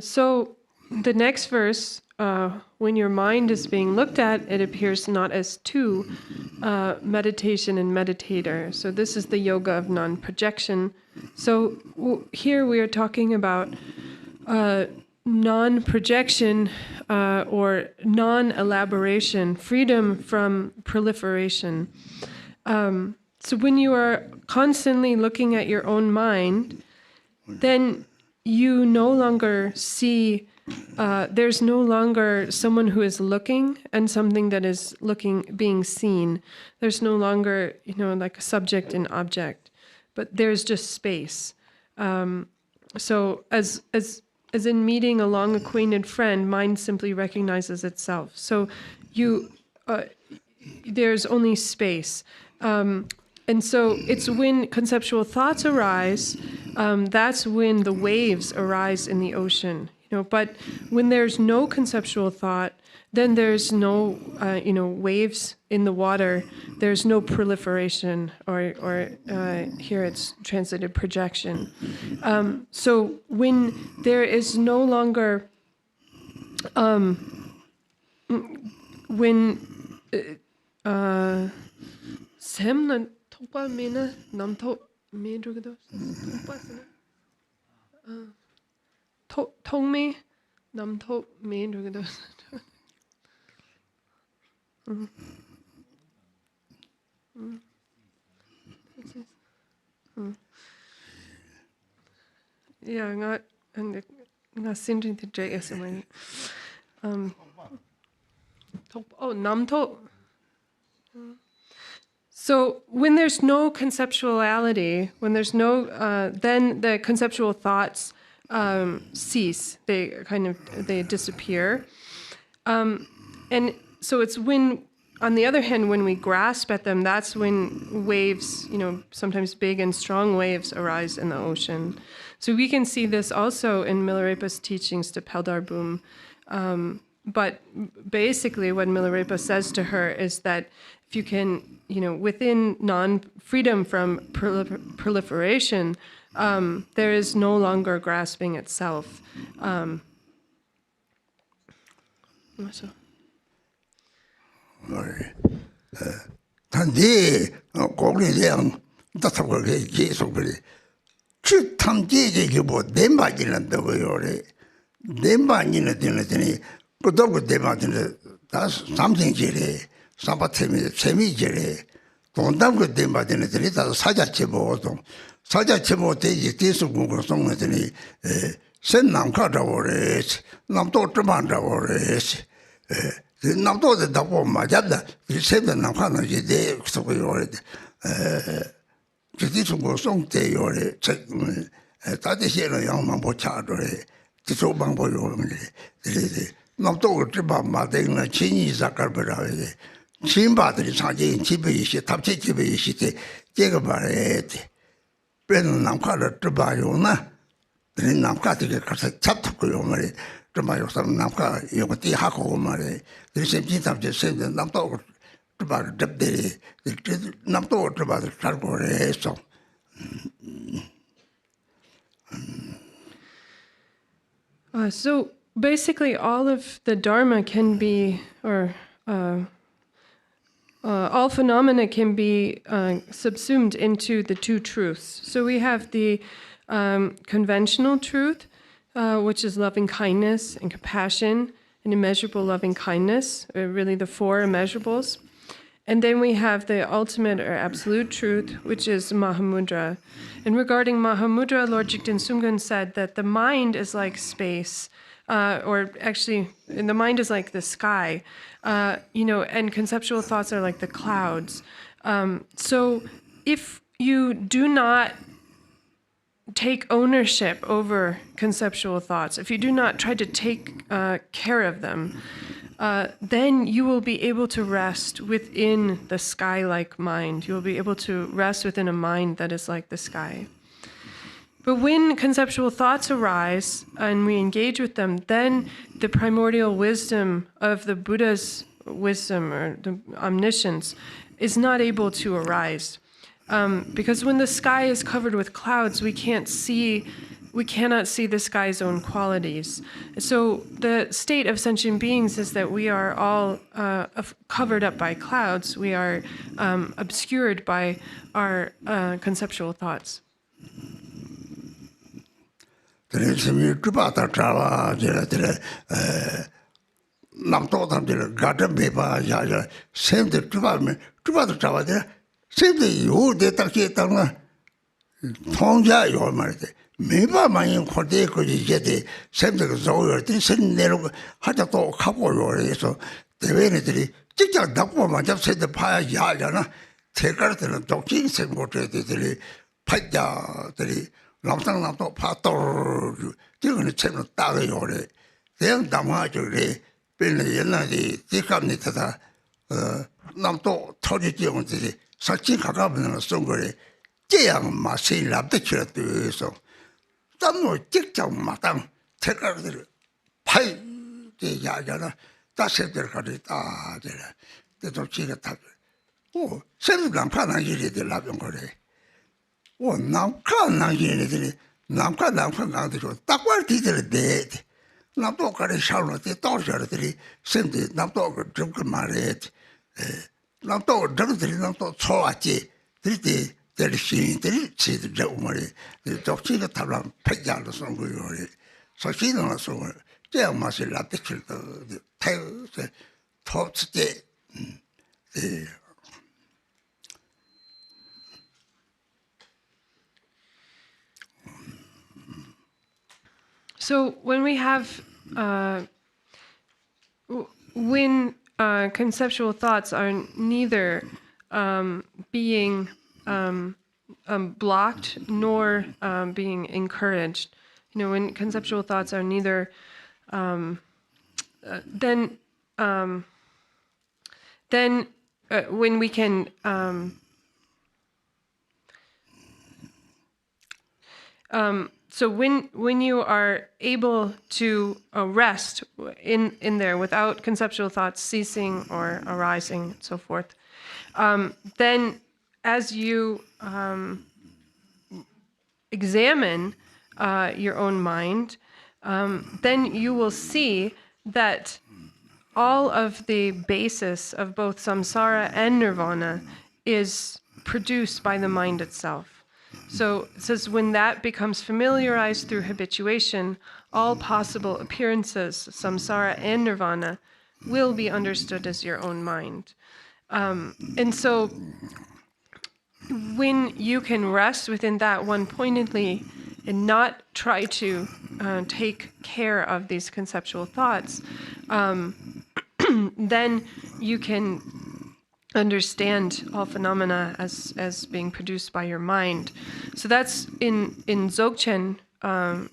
So the next verse, when your mind is being looked at, it appears not as two, meditation and meditator. So this is the yoga of non-projection. So here we are talking about non-projection or non-elaboration, freedom from proliferation. So when you are constantly looking at your own mind, then you no longer see, there's no longer someone who is looking and something that is being seen. There's no longer, like a subject and object, but there's just space. So as in meeting a long-acquainted friend, mind simply recognizes itself. So there's only space. And so it's when conceptual thoughts arise, that's when the waves arise in the ocean. But when there's no conceptual thought, then there's no, waves in the water. There's no proliferation, or here it's translated projection. So when there is no longer, semna thokpa mina namtho me drugdo thokpa sana thongme namtho me drugdo. Yeah, nga sindrin the JSM. Namtho. So when there's no conceptuality, when there's no, then the conceptual thoughts cease. They disappear. And so it's when, on the other hand, when we grasp at them, that's when waves, sometimes big and strong waves arise in the ocean. So we can see this also in Milarepa's teachings to Peldar Boom. But basically what Milarepa says to her is that if you can, within non-freedom from proliferation, there is no longer grasping itself. sen namka dawores, namto traman dawores, namto the dapo majada, the same the namka no jide, so we already, Jidis go song te or Tashi no young mambo chadore, the so bambo yore, namto triba mading, Chini Zakarbera, Chimba, the Sanji, Chibi, Tapchi Chibi, Jagabaret, Brennan Namka Tribayona. Namka to get a chap to go marry, to my some Namka, Yomati Hako marry. The same thing of the same Namto about the day, the Namto about the Calgore. So, so basically, all of the Dharma can be, or all phenomena can be subsumed into the two truths. So we have the conventional truth, which is loving kindness and compassion and immeasurable loving kindness, really the four immeasurables. And then we have the ultimate or absolute truth, which is Mahamudra. And regarding Mahamudra, Lord Jigten Sumgön said that the mind is like space, or actually, the mind is like the sky, and conceptual thoughts are like the clouds. So if you do not take ownership over conceptual thoughts, if you do not try to take care of them, then you will be able to rest within the sky-like mind. You will be able to rest within a mind that is like the sky. But when conceptual thoughts arise and we engage with them, then the primordial wisdom of the Buddha's wisdom or the omniscience is not able to arise. Because when the sky is covered with clouds, we cannot see the sky's own qualities. So the state of sentient beings is that we are all covered up by clouds. We are obscured by our conceptual thoughts. Maybe my Corday could get the same as over, send there, had a couple or so. The vanity, take a double, just said the pie yardana, take her to the docking, said what the Paja, the Lamsang Pator, given the channel Tally or then Damajo, Ben Yena, the Tikamita, Namto, Toddy on the Sachi Kagabin Songore, Jam machine lab the church to so. 땀을 찍자 마땅 색깔들 파이 야잖아 다세들 가리다 저래 대도 지가 다 오, 세르랑 파나 일이들 라병 거래 오, 남카나 일이들이 남카 나한테서 딱발 뒤들 돼 남도 가리 샤로한테 떠셔들이 샘들 남도 좀 말해 남도 저들이 남도 초왔지 들이 Delfini, see the Jomari, the Doctor Talam, Pegalo song, so she don't so there must be la picture the tail, the thoughts, the So when we have, when conceptual thoughts are neither being blocked nor being encouraged. When conceptual thoughts are neither, then when we can so when you are able to rest in there without conceptual thoughts ceasing or arising and so forth, then as you examine your own mind, then you will see that all of the basis of both samsara and nirvana is produced by the mind itself. So it says when that becomes familiarized through habituation, all possible appearances, samsara and nirvana, will be understood as your own mind. And so when you can rest within that one pointedly, not try to take care of these conceptual thoughts, then you can understand all phenomena as being produced by your mind. So that's in Dzogchen,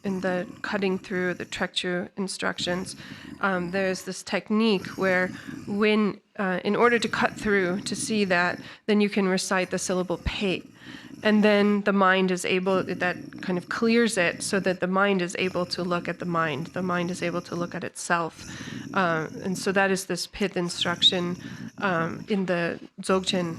in the cutting through the Trekchu instructions. There's this technique where when, in order to cut through, to see that, then you can recite the syllable pei. And then the mind is able, that kind of clears it so that the mind is able to look at the mind. The mind is able to look at itself. And so that is this pith instruction in the Dzogchen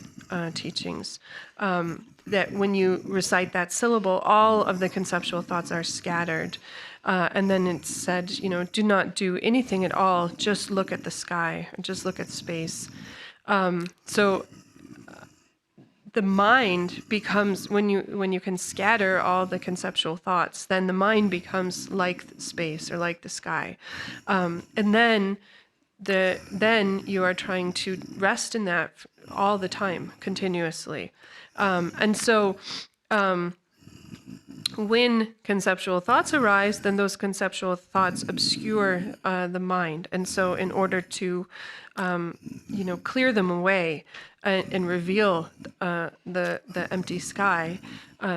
teachings. That when you recite that syllable, all of the conceptual thoughts are scattered. And then it's said, do not do anything at all, just look at the sky, or just look at space. So the mind becomes, when you can scatter all the conceptual thoughts, then the mind becomes like space or like the sky. And then you are trying to rest in that all the time, continuously. And so when conceptual thoughts arise, then those conceptual thoughts obscure the mind. And so in order to clear them away and reveal the empty sky,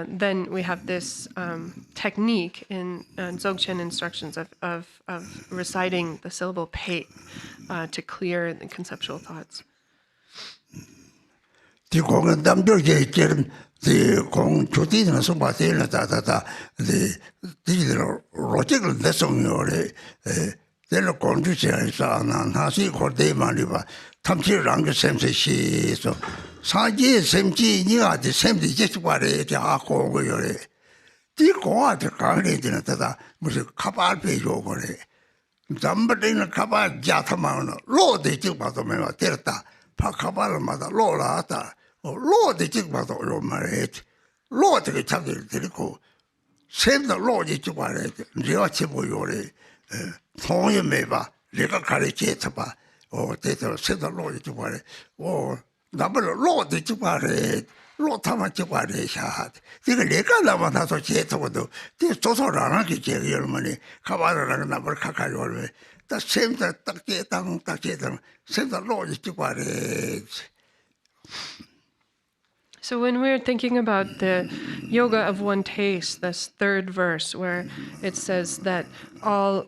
then we have this technique in Dzogchen instructions of reciting the syllable pei to clear the conceptual thoughts. The Kong Chutin and Subatina, the logical lesson, the conditions and Hasi Kordemaniva, Tamsi Rang Semsi, so Sanji, Semji, Nia, the same just what it Hako. The Goa, the Kangin, was a Kapal page over it. Somebody in a Kapal Jataman, Lord, the Chipatomema, Terta, Pakabal Mother, Lola, or Lord, the Chipato, Romaret, Lord, the Chapter, save the Lord, the Chiparet, Riochiboyore, Toya Meba, Lika Karichetaba, or save the Lord, the Chiparet, or number Lord, the Chiparet, Lord Tamachipare Shat. The Leka Lamatato Cheto, this Toto Ranaki Germany, Kavara number Kakayore, the same that Taketan, save the Lord, the Chiparet. So when we're thinking about the yoga of one taste, this third verse where it says that all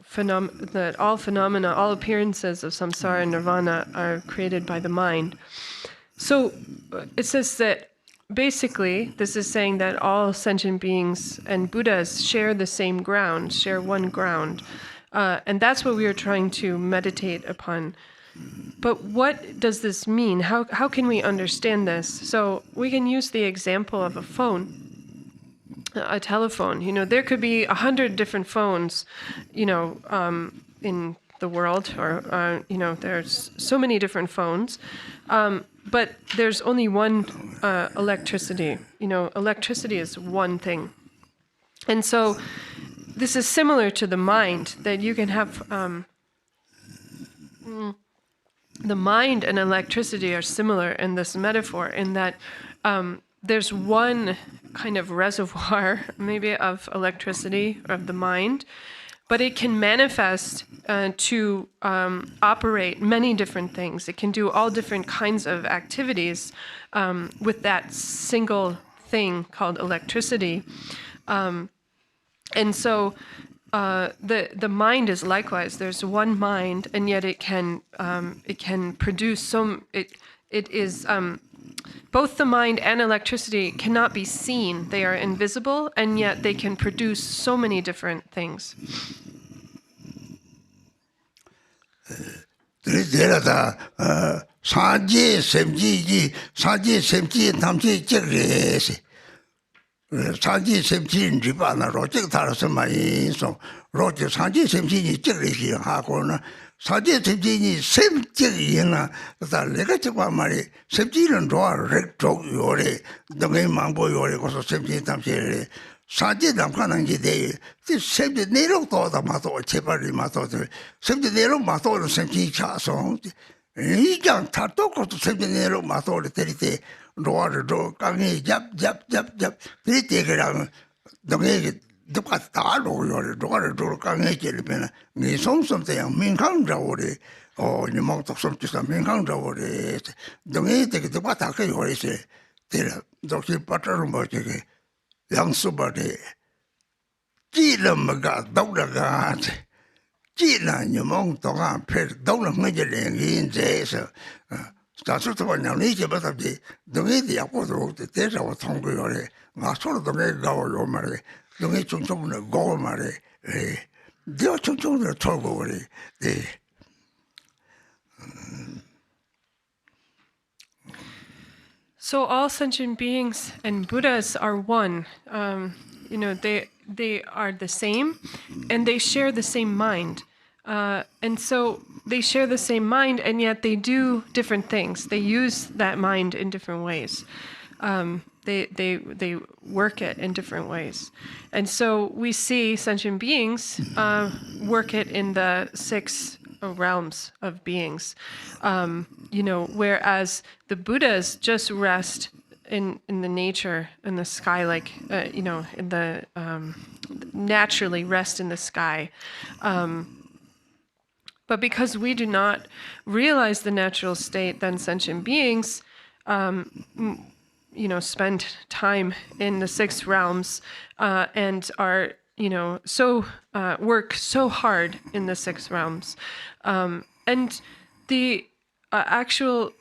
phenomena, all appearances of samsara and nirvana are created by the mind. So it says that basically this is saying that all sentient beings and Buddhas share the same ground, share one ground. And that's what we are trying to meditate upon. But what does this mean? How can we understand this? So we can use the example of a phone, a telephone. There could be 100 different phones, in the world, or there's so many different phones, but there's only one electricity. Electricity is one thing, and so this is similar to the mind, that you can have. The mind and electricity are similar in this metaphor, in that there's one kind of reservoir, maybe, of electricity, of the mind, but it can manifest to operate many different things. It can do all different kinds of activities with that single thing called electricity. And so the mind is likewise. There's one mind, and yet it can produce it is both the mind and electricity cannot be seen. They are invisible, and yet they can produce so many different things. Sanji Semjin Ribana, Roger Tarasama, so Roger Sanji Semjini Jerry Hakona, Sanji Semjini, same Jerryina, the Legativa Mari, Semjin and Draw, Recto Yore, the main Mambo Yore was a 17 Tamsere, Sanji Damkanangi Day, this same the Nero thought of Mato, Chepari Mato, same the Nero Mato, and Semji Chasson. He can't talk to same the Nero Mato, the Terite. Roar, Kangi, jap, 3 take around 동에 누가 다 로요를 로가를 강해지려면 네 something 민강자오리 니목도 som지사 민강자오리 동에 되게 누가 다 그요리세 데라 저기 빠트로 뭐지게 양수바리 찌름가 도라가 찌나 니목 동안 폐 도는 거지래 인제서 자수도냐 니제버다지 동에디 약고도 대자고 통고요래 나 서로 동에 가요 말에 동에 중점을 가고 말에 내가 중점을 털고 그래 So all sentient beings and Buddhas are one. They are the same, and they share the same mind. And so they share the same mind, and yet they do different things. They use that mind in different ways. They work it in different ways. And so we see sentient beings work it in the 6 realms of beings. Whereas the Buddhas just rest in the nature, in the sky, like, in the naturally rest in the sky. But because we do not realize the natural state, then sentient beings, spend time in the 6 realms and are, work so hard in the 6 realms. And the actual...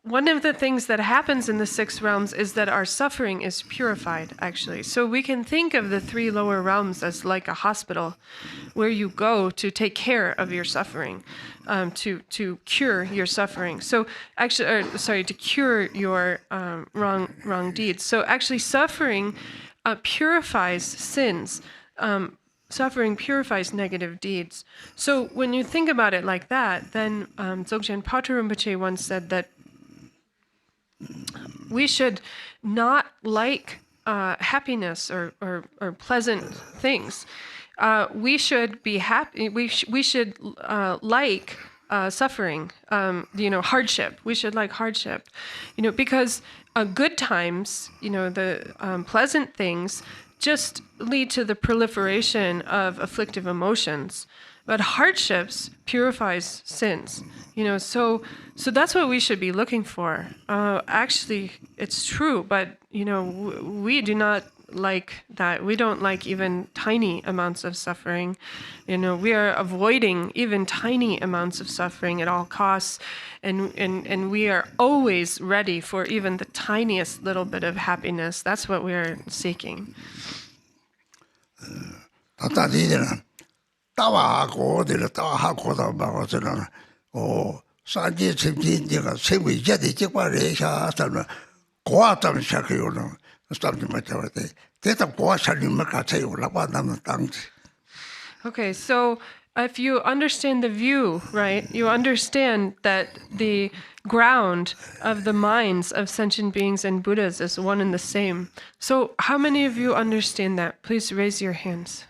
one of the things that happens in the 6 realms is that our suffering is purified, actually. So we can think of the 3 lower realms as like a hospital where you go to take care of your suffering, to cure your suffering. So actually, to cure your wrong deeds. So actually suffering purifies sins. Suffering purifies negative deeds. So when you think about it like that, then Dzogchen Rinpoche once said that we should not like happiness or pleasant things. We should be happy. We should like suffering. Hardship. We should like hardship. Because good times, the pleasant things, just lead to the proliferation of afflictive emotions. But hardships purifies sins. So that's what we should be looking for. Actually, it's true, but we do not like that. We don't like even tiny amounts of suffering. We are avoiding even tiny amounts of suffering at all costs, and we are always ready for even the tiniest little bit of happiness. That's what we are seeking. Okay, so if you understand the view, right, you understand that the ground of the minds of sentient beings and Buddhas is one and the same. So how many of you understand that? Please raise your hands.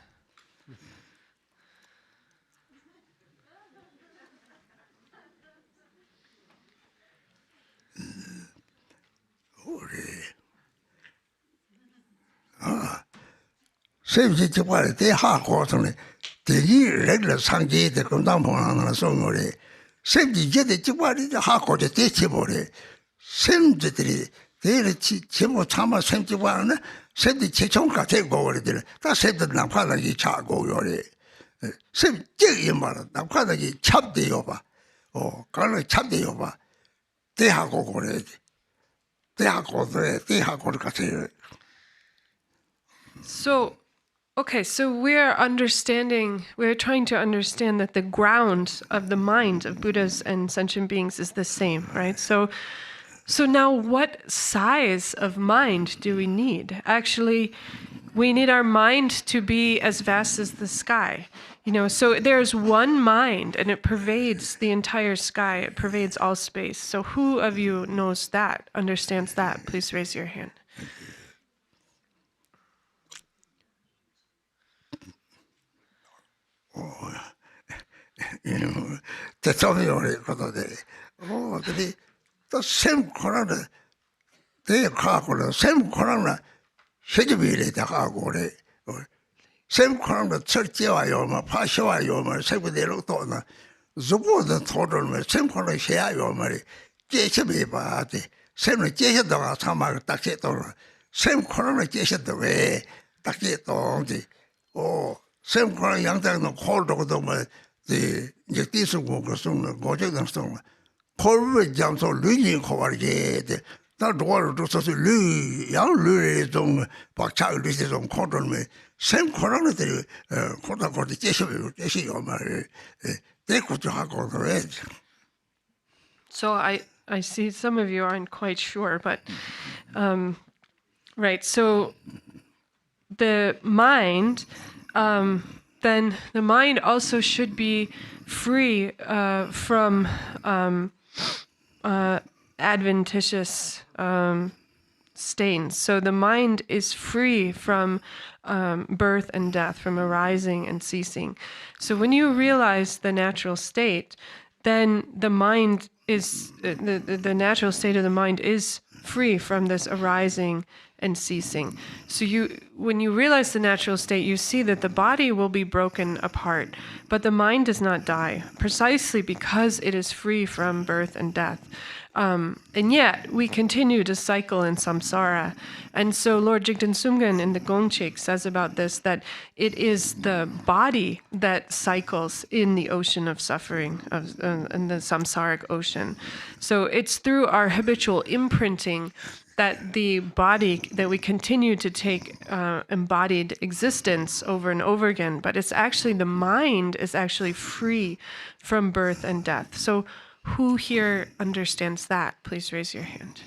So we're trying to understand that the ground of the mind of Buddhas and sentient beings is the same, right? So now what size of mind do we need? Actually, we need our mind to be as vast as the sky. So there's one mind and it pervades the entire sky. It pervades all space. So who of you knows that, understands that? Please raise your hand. they call same corona, Shedibili, the Hagore, same corona, Churchiayoma, Pashoayoma, Secretary Tona, Zubo the Total, same corona, Shayoma, Jeshabi Bati, same Jesha Sama Taketor, same corona Jesha the way, Taketor, oh, same corona young no cold of the Jetisu Gogasum, Gojang Stone. Corvette jumps on Luigi Covarget, that water to such a young Louis on Pachal, this is on cotton me. Same coronary, quota for the Jeshi or my they could have got the red. So I see some of you aren't quite sure, but right. So the mind, then the mind also should be free from adventitious stains. So the mind is free from birth and death, from arising and ceasing. So when you realize the natural state, then the mind is the natural state of the mind is free from this arising and ceasing. So when you realize the natural state, you see that the body will be broken apart, but the mind does not die, precisely because it is free from birth and death. And yet, we continue to cycle in samsara. And so Lord Jigten Sumgön in the Gongchik says about this, that it is the body that cycles in the ocean of suffering, in the samsaric ocean. So it's through our habitual imprinting that the body, that we continue to take embodied existence over and over again, but it's actually the mind is actually free from birth and death. So who here understands that? Please raise your hand.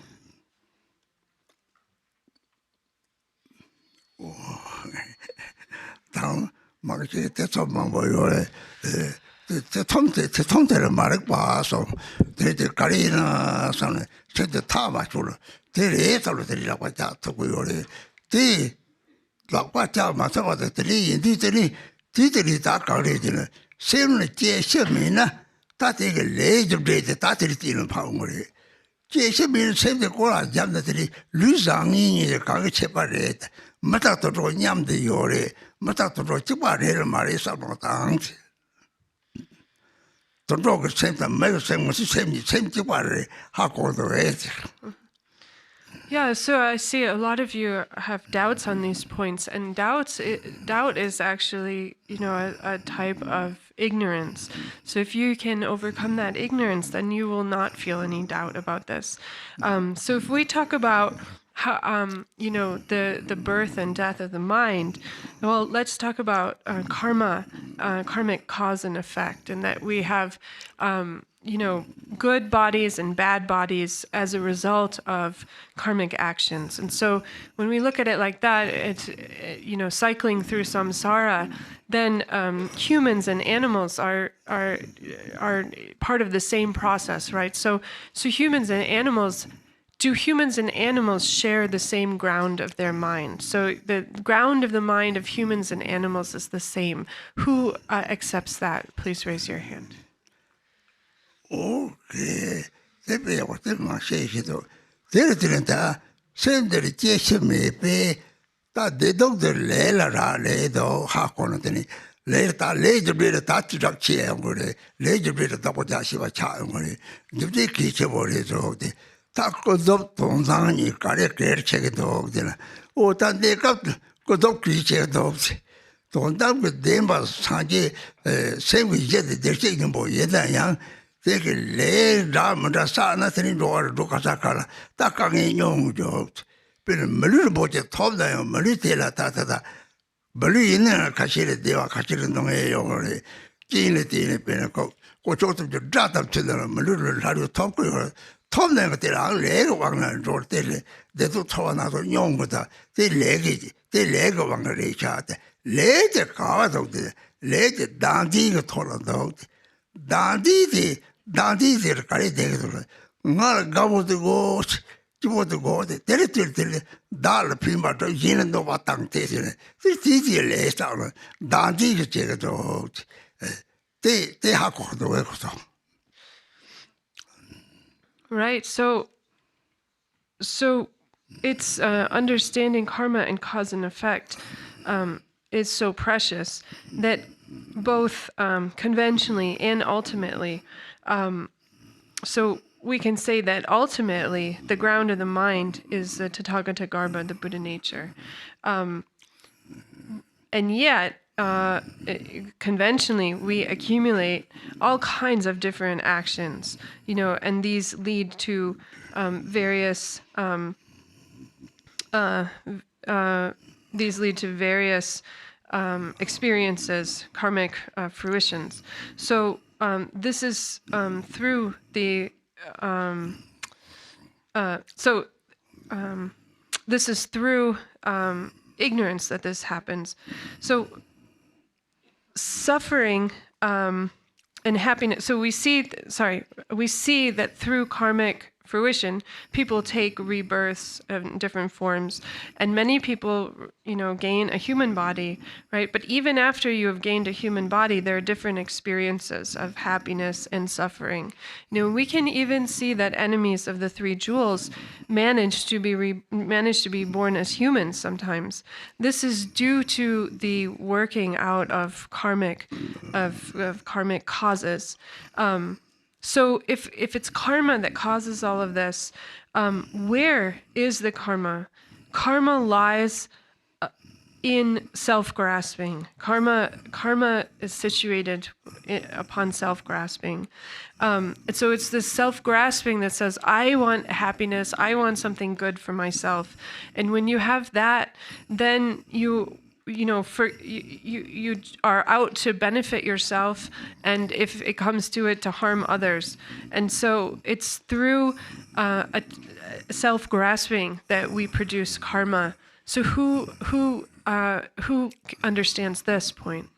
That's a age of data, that's it in power. Jason means save the Kola Jam that Luzang in the Kanga separate, Matato Yam de Yore, Matato Chipa Marisa Botang. The dog is same time, medicine was the same Chipa, how called the rest. Yeah, so I see a lot of you have doubts on these points, and doubt is actually, a type of ignorance. So if you can overcome that ignorance, then you will not feel any doubt about this. So if we talk about how, the birth and death of the mind, well, let's talk about karma, karmic cause and effect, and that we have, good bodies and bad bodies as a result of karmic actions. And so when we look at it like that, it's, cycling through samsara, then humans and animals are part of the same process, right? So humans and animals, do humans and animals share the same ground of their mind? So the ground of the mind of humans and animals is the same. Who accepts that? Please raise your hand. Okay, they be what they must say. There didn't same the Jason may pay that they don't the Lela Ledo Hakonatini. Later, later, bit of that chair, later, bit of double Jashiva child, give the kitchen what is all the Taco dog, Tonzani, carry check it dog dinner. Oh, that they got good dog creature dogs. Don't that with them was Sanjay, same with Jet, they're taking boy, young. They can lay down the sun, nothing in order to Casacala, Takang in young jokes. But a little boy told them, Maritela Tata, Berlin, Cashir, they are Cashir no way, Gene, Pinnacle, which ought to the data to them, a little radio talk with her. Told them that I leg one and George Daly, they do tell another young with her, they leg one reach out, lay the cars of the lay the dandy told dog. Dandy, the carry the not go to go, you to go, the territory, dollar prima to Yin and Nova Tang Tasting. This easy lace down, Dandy the check dog. They have got the work so. Right. So it's understanding karma and cause and effect is so precious that both conventionally and ultimately, so we can say that ultimately the ground of the mind is the Tathagata Garbha, the Buddha nature. And yet, conventionally, we accumulate all kinds of different actions, and these lead to various experiences, karmic fruitions. So this is through the this is through ignorance that this happens. So suffering and happiness. So we see that through karmic fruition, people take rebirths in different forms, and many people, gain a human body, right? But even after you have gained a human body, there are different experiences of happiness and suffering. We can even see that enemies of the three jewels manage to be born as humans sometimes. This is due to the working out of karmic causes. So if it's karma that causes all of this, where is the karma? Karma lies in self-grasping. Karma is situated upon self-grasping. And so it's this self-grasping that says, I want happiness, I want something good for myself. And when you have that, then you are out to benefit yourself, and if it comes to it, to harm others. And so it's through a self-grasping that we produce karma. So who understands this point?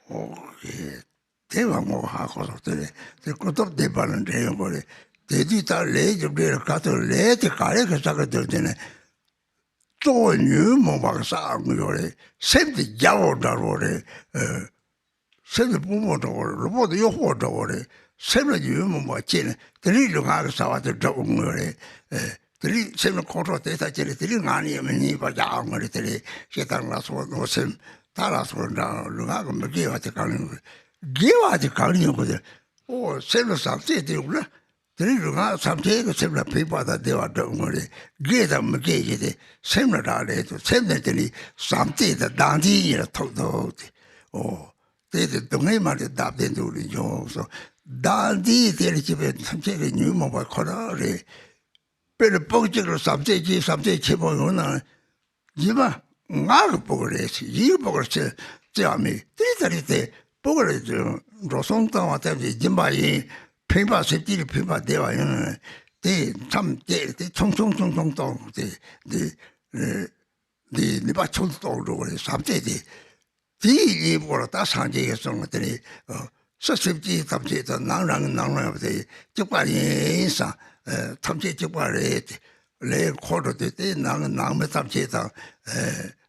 Okay. Tewa mo hakoro tere. Te kutop de balan de yore. Te di ta le de kato le te kare ka saka de. 做女冇辦法咗咧，甚至有咗咧，甚至冇咗咧，攞到有好咗咧，甚至女冇辦法咧，這裡兩個時候就做咗咧，這裡甚至講咗對他這裡，這裡眼裡面你把樣嘅咧，這裡現在我說我甚，他那說那兩個沒給我就講了，給我就講了嗰啲，我甚至上這啲咧。 Drikung Kagyu similar people that they were doing get them gay, similar to similarly something that Dandy talked about. Oh, they don't name it that they do the job. So Dandy, they give something new mobile color. But the particular subject, Chibona, Jiva, Nagpores, Yibors, Jami, they Boris, Rosonta, whatever, Jimbai. Paper safety, paper they were some they chong dog, the Libachon dog, something. The were that Sunday song at the safety subject, none of the Japanese, Tamsi Japanese, lay quarter the day, none subject,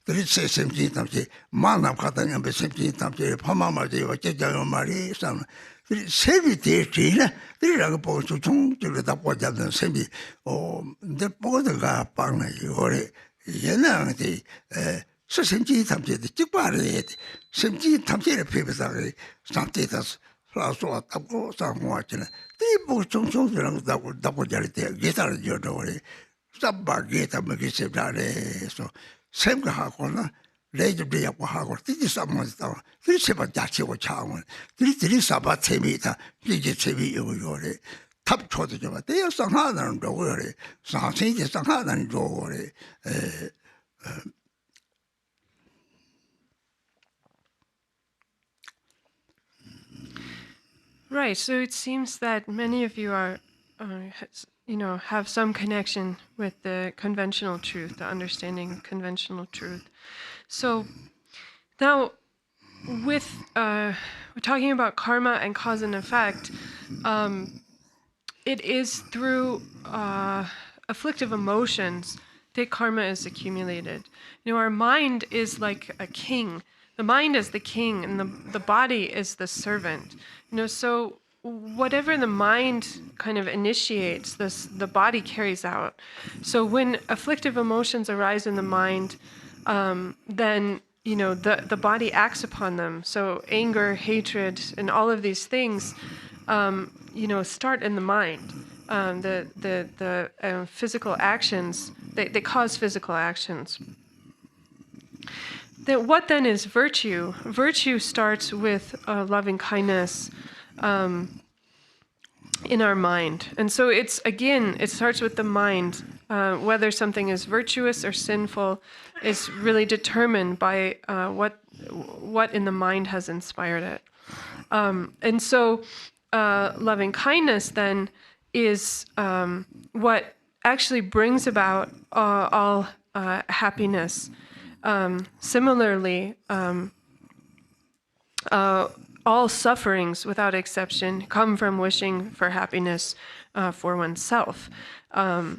there is 17 tamsi, man of cotton and 17 tamsi, Pamama, they were just Marie, some. 세비 대지나 들이라고 보고 총 들다 보자는 세비 내 보다가 빵나 요래 옛날에 선생지 탐지도 직발에 선생지 탐지를 배배사를 상태에서 라서 답고 상호하잖아 이보 총총이랑 답고 잘 때, 기타를 줘도래 sabba geta magi sebdare so semga hakona lejo de yakwa hakor tiji samasta tiri seba jachi wo chawon tiri saba temita tiji tebi yore 탑 초도 좀 돼요 상하다는 거래 상생이 상하다는 거래 Right, so it seems that many of you are, have some connection with the conventional truth, the understanding of conventional truth. So now, with we're talking about karma and cause and effect, it is through afflictive emotions that karma is accumulated. Our mind is like a king. The mind is the king, and the body is the servant. So whatever the mind kind of initiates, the body carries out. So when afflictive emotions arise in the mind, then the body acts upon them. So anger, hatred, and all of these things, start in the mind. The physical actions, they cause physical actions. What then is virtue? Virtue starts with loving kindness in our mind. And so it starts with the mind. Whether something is virtuous or sinful is really determined by what in the mind has inspired it. And so loving kindness then is what actually brings about all happiness. Similarly, all sufferings, without exception, come from wishing for happiness for oneself. For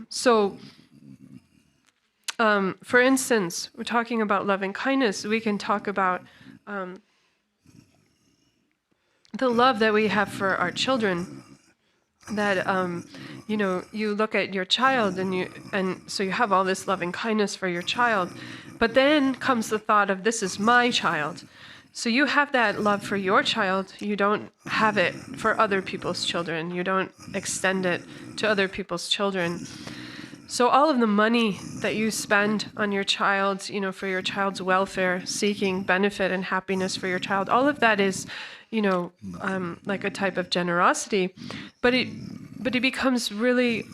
instance, we're talking about loving kindness. We can talk about the love that we have for our children. That you look at your child and so you have all this loving kindness for your child, but then comes the thought of, this is my child. So you have that love for your child. You don't have it for other people's children. You don't extend it to other people's children. So all of the money that you spend on your child, for your child's welfare, seeking benefit and happiness for your child, all of that is, like a type of generosity, but it becomes really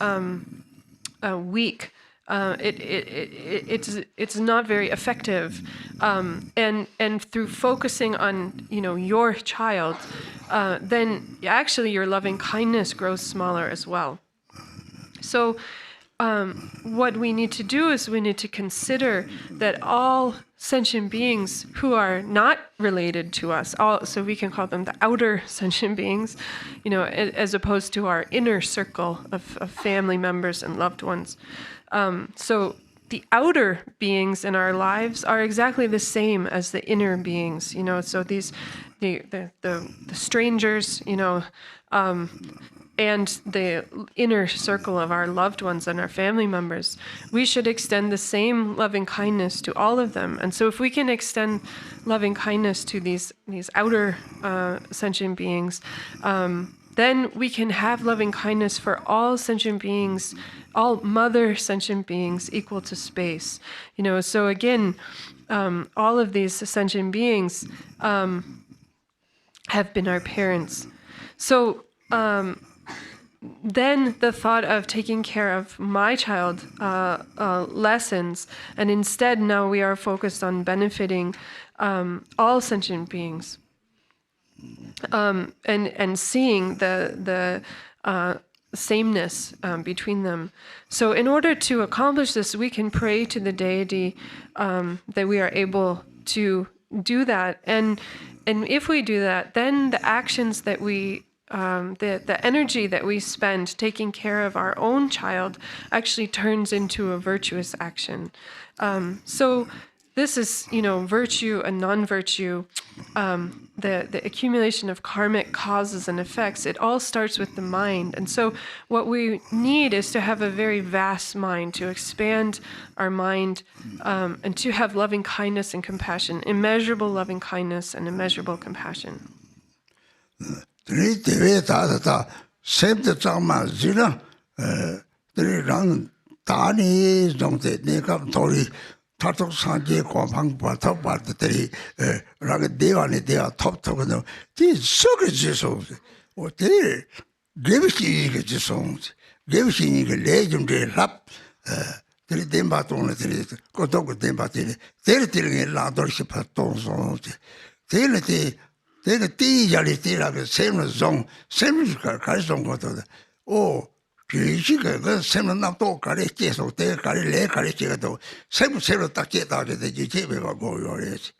weak. It's not very effective, and through focusing on your child, then actually your loving kindness grows smaller as well. So what we need to do is we need to consider that all sentient beings who are not related to us, so we can call them the outer sentient beings, as opposed to our inner circle of family members and loved ones. So the outer beings in our lives are exactly the same as the inner beings, so the strangers, and the inner circle of our loved ones and our family members. We should extend the same loving kindness to all of them. And so if we can extend loving kindness to these outer sentient beings, then we can have loving kindness for all sentient beings, all mother sentient beings equal to space. So again, all of these sentient beings have been our parents. So then the thought of taking care of my child lessens, and instead now we are focused on benefiting all sentient beings, and seeing the sameness between them. So in order to accomplish this, we can pray to the deity that we are able to do that, and if we do that, then the actions that we the energy that we spend taking care of our own child actually turns into a virtuous action. So this is, virtue and non-virtue, the accumulation of karmic causes and effects. It all starts with the mind. And so what we need is to have a very vast mind, to expand our mind, and to have loving kindness and compassion, immeasurable loving kindness and immeasurable compassion. Three TV Tata, same the Tama Zina, three run Tani, don't they? Nikam Tori, Tato Sanji, Kwang, Pata, but the three Ragged Devani, they are top token. These sugar songs, or they give she songs, give she legendary lap, three Dembaton, three Kotok Dembati, they're telling a lot of ship at Tons. They teach the same zone, same carson got oh, Kishika, same not to carry case or take carry lay carry chicato, same take the Jicheva go your age.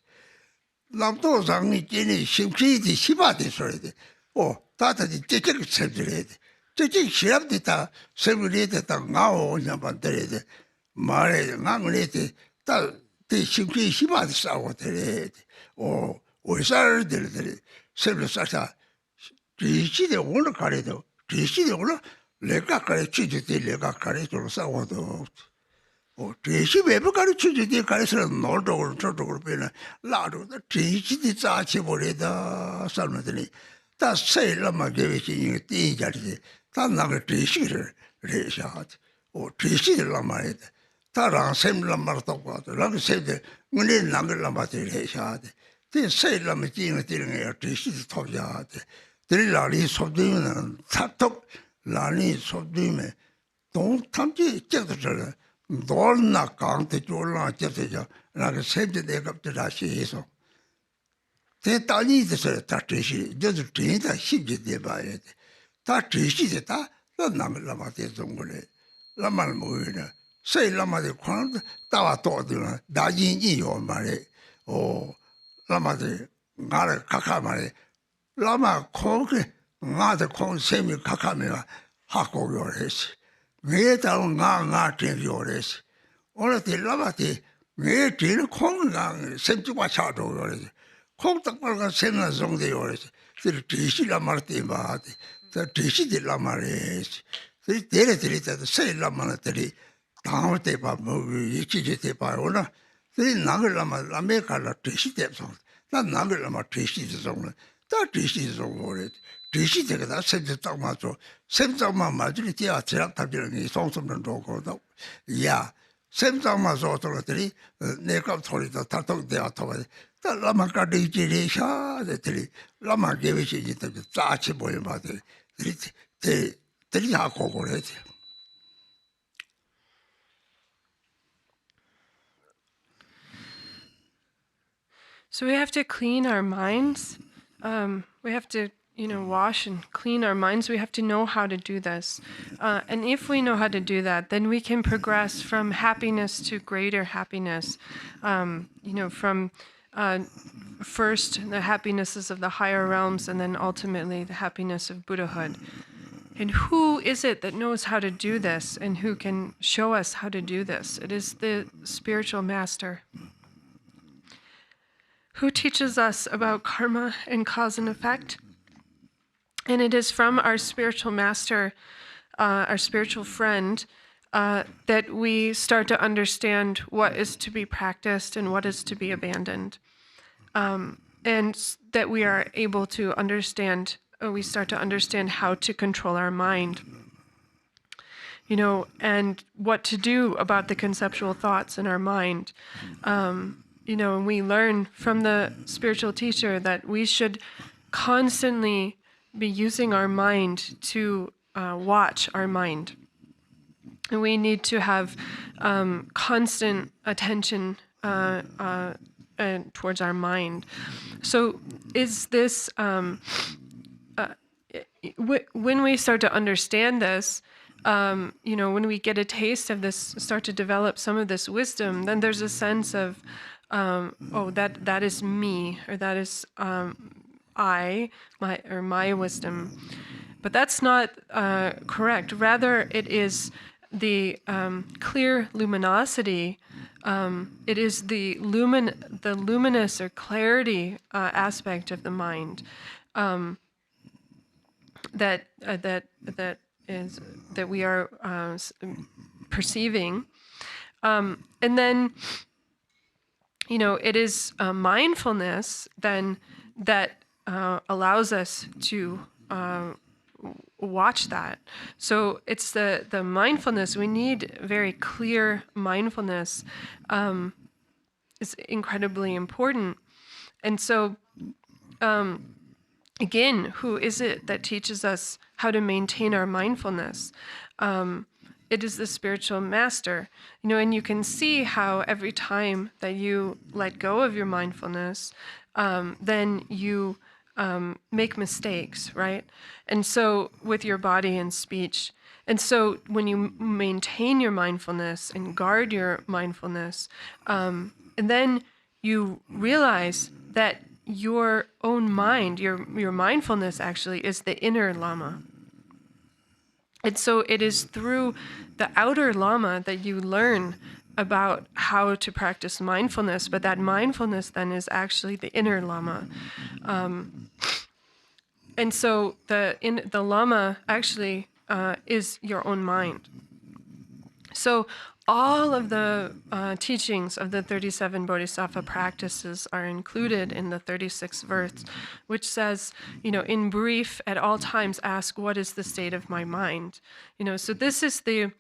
Lamto Zangi Jenny, Shimchi, Shibati already. Oh, Tata the Jichik separated. Jichik Shirapita separated now on your bandered. Mare, Nanglete, the Shimchi Shibati out. Oh, we started several such a Tashi one carrido, Tashi one, Lega carry chitty, Lega carry to Sawato. Oh, Tashi baby carry chitty, carries a note or total pin, Lado, the Tashi the Tachi Boreda, Salmatini. That say Lama gave it in the Jati, that number Tashi, Reshat, or Tashi Lama. Tarang same Lamarto, Lang said the Munin Nagar Lamati Reshat. They say Lamatina Tiring, Tashi top yard. Lani subdume, Tatok, Lani subdume. Don't come to Jetter, Dorna count the Jola Jetter, like a said they got to Tashi. So they don't need to say Tashi, just train that she did by it. Tashi is that, the number Lamati Zongole, Lamal Muina. Say Lama de Quant, Tawa Torduna, Dajin or Mare, or Lama de Gare Kakamare. Lama Kong, not a Kong semi Kakamera, Hako Yores. May down Nga drink Yores. All of the Lamati, may drink Kong, same to watch out already. Kong the Sena Zong de Yores, the Tishi Lamarti Badi, the Tishi de Lamares, the Deity that say Lamanatari, down the Babu, Ichi by owner, the Nagalama, Lameka, Tishi Depson, that Nagalama Tishi is on. That is over it. Tishi take that said the Tomato, same Tama majority are Tiraptability, songs of the dog. Yeah, same Tama's authority, neck of Torita, Tato de Authority. The Lamaka de Jirisha, the Tiri, Lama gave it to the Tachi boy about it. The Trihako. So we have to clean our minds. We have to, wash and clean our minds. We have to know how to do this. And if we know how to do that, then we can progress from happiness to greater happiness. From first the happinesses of the higher realms, and then ultimately the happiness of Buddhahood. And who is it that knows how to do this and who can show us how to do this? It is the spiritual master, who teaches us about karma and cause and effect. And it is from our spiritual master, our spiritual friend, that we start to understand what is to be practiced and what is to be abandoned. And that we are able to understand, we start to understand how to control our mind, and what to do about the conceptual thoughts in our mind. And we learn from the spiritual teacher that we should constantly be using our mind to watch our mind. And we need to have constant attention towards our mind. So is this, when we start to understand this, when we get a taste of this, start to develop some of this wisdom, then there's a sense of, that is me, or that is my wisdom. But that's not correct. Rather, it is the clear luminosity. It is the luminous or clarity aspect of the mind that we are perceiving, and then. It is mindfulness then that allows us to watch that. So it's the mindfulness. We need very clear mindfulness. Is incredibly important. And so, again, who is it that teaches us how to maintain our mindfulness? It is the spiritual master, and you can see how every time that you let go of your mindfulness, then you make mistakes, right? And so with your body and speech. And so when you maintain your mindfulness and guard your mindfulness, and then you realize that your own mind, your mindfulness actually is the inner Lama. And so it is through the outer Lama that you learn about how to practice mindfulness, but that mindfulness then is actually the inner Lama. and so the Lama actually is your own mind. So all of the teachings of the 37 Bodhisattva practices are included in the 36th verse, which says, in brief, at all times ask, what is the state of my mind? So this is the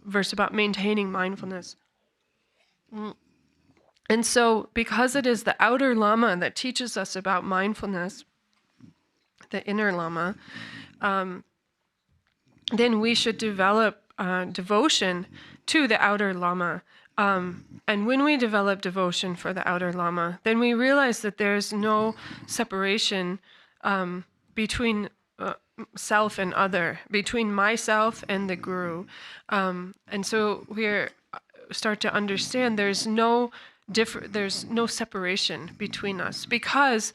verse about maintaining mindfulness. And so because it is the outer Lama that teaches us about mindfulness, the inner Lama, then we should develop devotion to the outer Lama. And when we develop devotion for the outer Lama, then we realize that there's no separation between self and other, between myself and the Guru. And so we start to understand there's no separation between us, because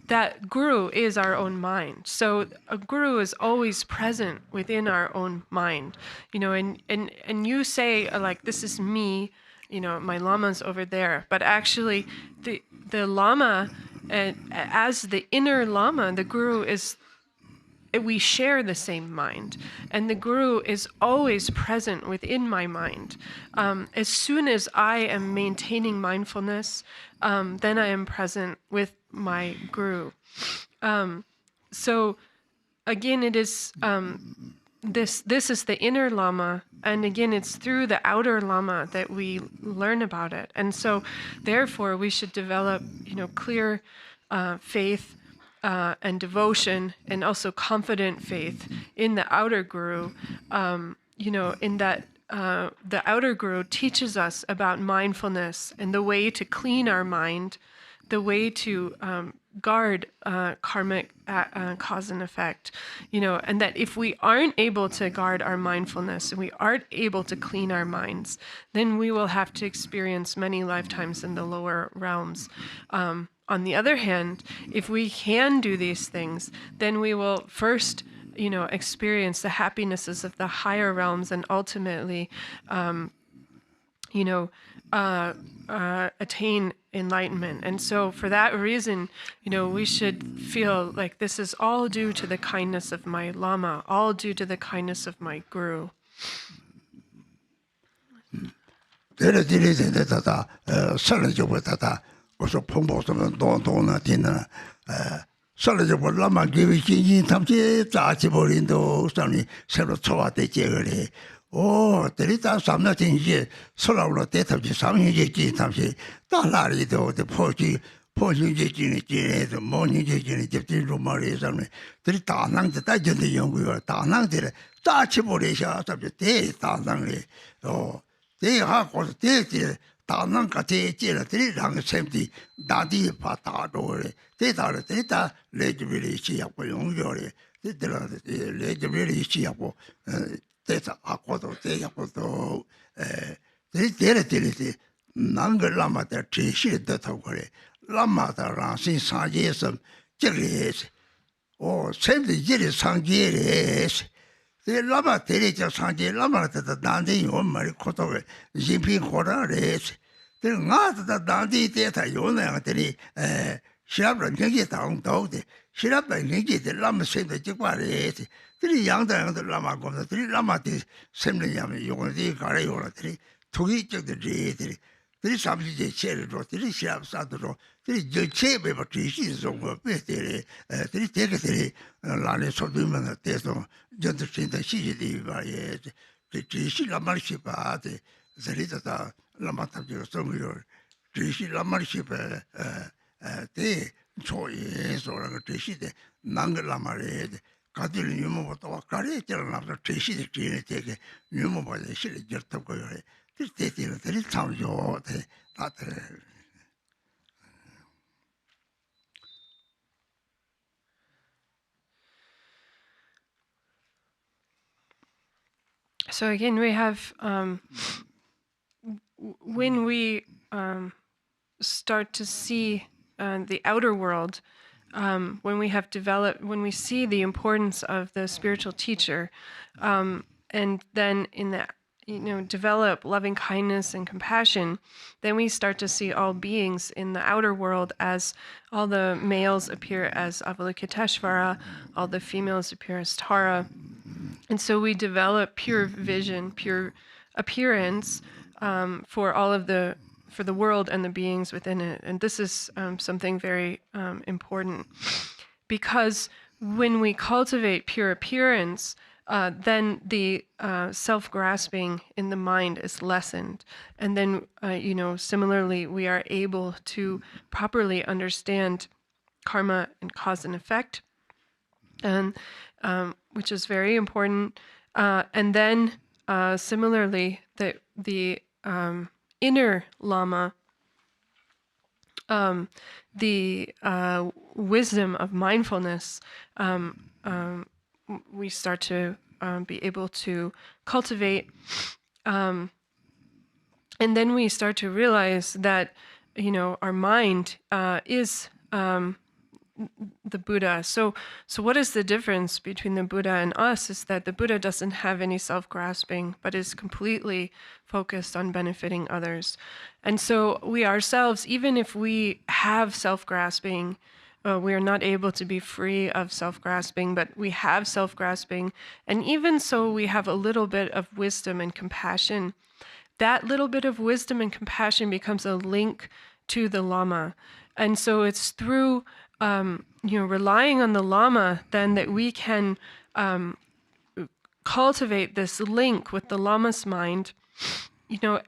that Guru is our own mind. So a Guru is always present within our own mind, and you say like, this is me, my Lama's over there, but actually the Lama, as the inner Lama, the Guru is, we share the same mind, and the Guru is always present within my mind. As soon as I am maintaining mindfulness, then I am present with my Guru. So again, it is this is the inner Lama, and again, it's through the outer Lama that we learn about it. And so therefore we should develop clear faith and devotion, and also confident faith in the outer Guru, in that the outer Guru teaches us about mindfulness and the way to clean our mind, the way to guard karmic cause and effect, and that if we aren't able to guard our mindfulness and we aren't able to clean our minds, then we will have to experience many lifetimes in the lower realms. On the other hand, if we can do these things, then we will first, experience the happinesses of the higher realms, and ultimately, attain enlightenment. And so for that reason, we should feel like this is all due to the kindness of my Lama, all due to the kindness of my Guru. also Pongpo some Don Tina Solid Lama give it Tamsi, Tachiborindo, Sony, several Toa de Jegari. Oh, the little some nothing here, Solar death of the Sami Tamsi, Dalarido, the Pochi, Pochi Jin, the morning Jin, the Rumari, the Tanang, the Dajan, the young girl, Tanang, the Tachiborisha of the day, Tanang. Oh, they have was dead. 다낭가 제제라 드리랑 셈디 다디 파타도레 데다르 데다 레지빌이 시하고 용조레 데들아 레지빌이 시하고 데사 아고도 데야고도 데데데데 난글라마다 제시도 타고레 라마다 라신 사제섬 제레스 오 셈디 제레 상제레스 Lama Teresa Sanjay Lama Dandi Yomari Koto, Jimping Horares. The Nat Dandi Data Yona, Shirab and Gengi Town Dog, Shirab and Gengi, the Lama Saint the Jiguares, 3 young the Lama Gom, 3 Lama, Semley Yoni, Garayola, 2 each of the J3, 3 Samji Cherry, 3 Shirab Sadro, 3 Jebe, but she's over 3 take Lani Sodum Testo. Just in the city, the Trishi Lamarship, the Zerita Lamata, some your Trishi Lamarship, the choice or Trishi, Nanga Lamare, Catil Numo, Carrier, after Trishi, the Trina take Numo by the Shilly Jertoko, this taking 3 times your that. So again, we have, when we start to see the outer world, when we have developed, when we see the importance of the spiritual teacher, and then in the, develop loving kindness and compassion, then we start to see all beings in the outer world as all the males appear as Avalokiteshvara, all the females appear as Tara. And so we develop pure vision, pure appearance for the world and the beings within it. And this is something very important, because when we cultivate pure appearance, then the self-grasping in the mind is lessened. And then, similarly, we are able to properly understand karma and cause and effect, and which is very important. And then, similarly, the inner Lama, the wisdom of mindfulness, we start to be able to cultivate, and then we start to realize that our mind is the Buddha. So what is the difference between the Buddha and us is that the Buddha doesn't have any self-grasping, but is completely focused on benefiting others. And so we ourselves, even if we have self-grasping, we are not able to be free of self-grasping, but we have self-grasping. And even so, we have a little bit of wisdom and compassion. That little bit of wisdom and compassion becomes a link to the Lama. And so it's through relying on the Lama then that we can cultivate this link with the Lama's mind,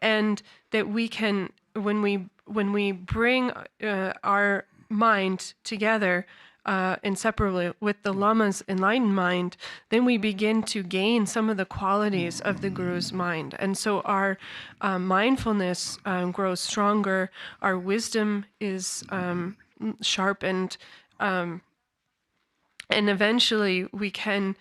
and that we can, when we bring our mind together inseparably with the Lama's enlightened mind, then we begin to gain some of the qualities of the Guru's mind. And so our mindfulness grows stronger, our wisdom is sharpened, and eventually we can,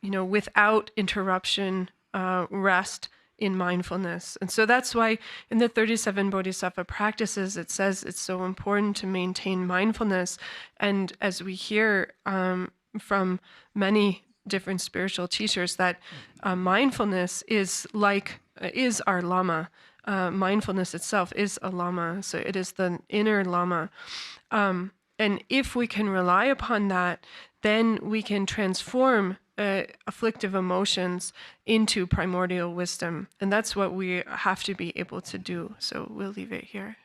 without interruption, rest in mindfulness. And so that's why in the 37 Bodhisattva practices, it says it's so important to maintain mindfulness. And as we hear from many different spiritual teachers, that mindfulness is our Lama. Mindfulness itself is a Lama. So it is the inner Lama. And if we can rely upon that, then we can transform afflictive emotions into primordial wisdom. And that's what we have to be able to do. So we'll leave it here.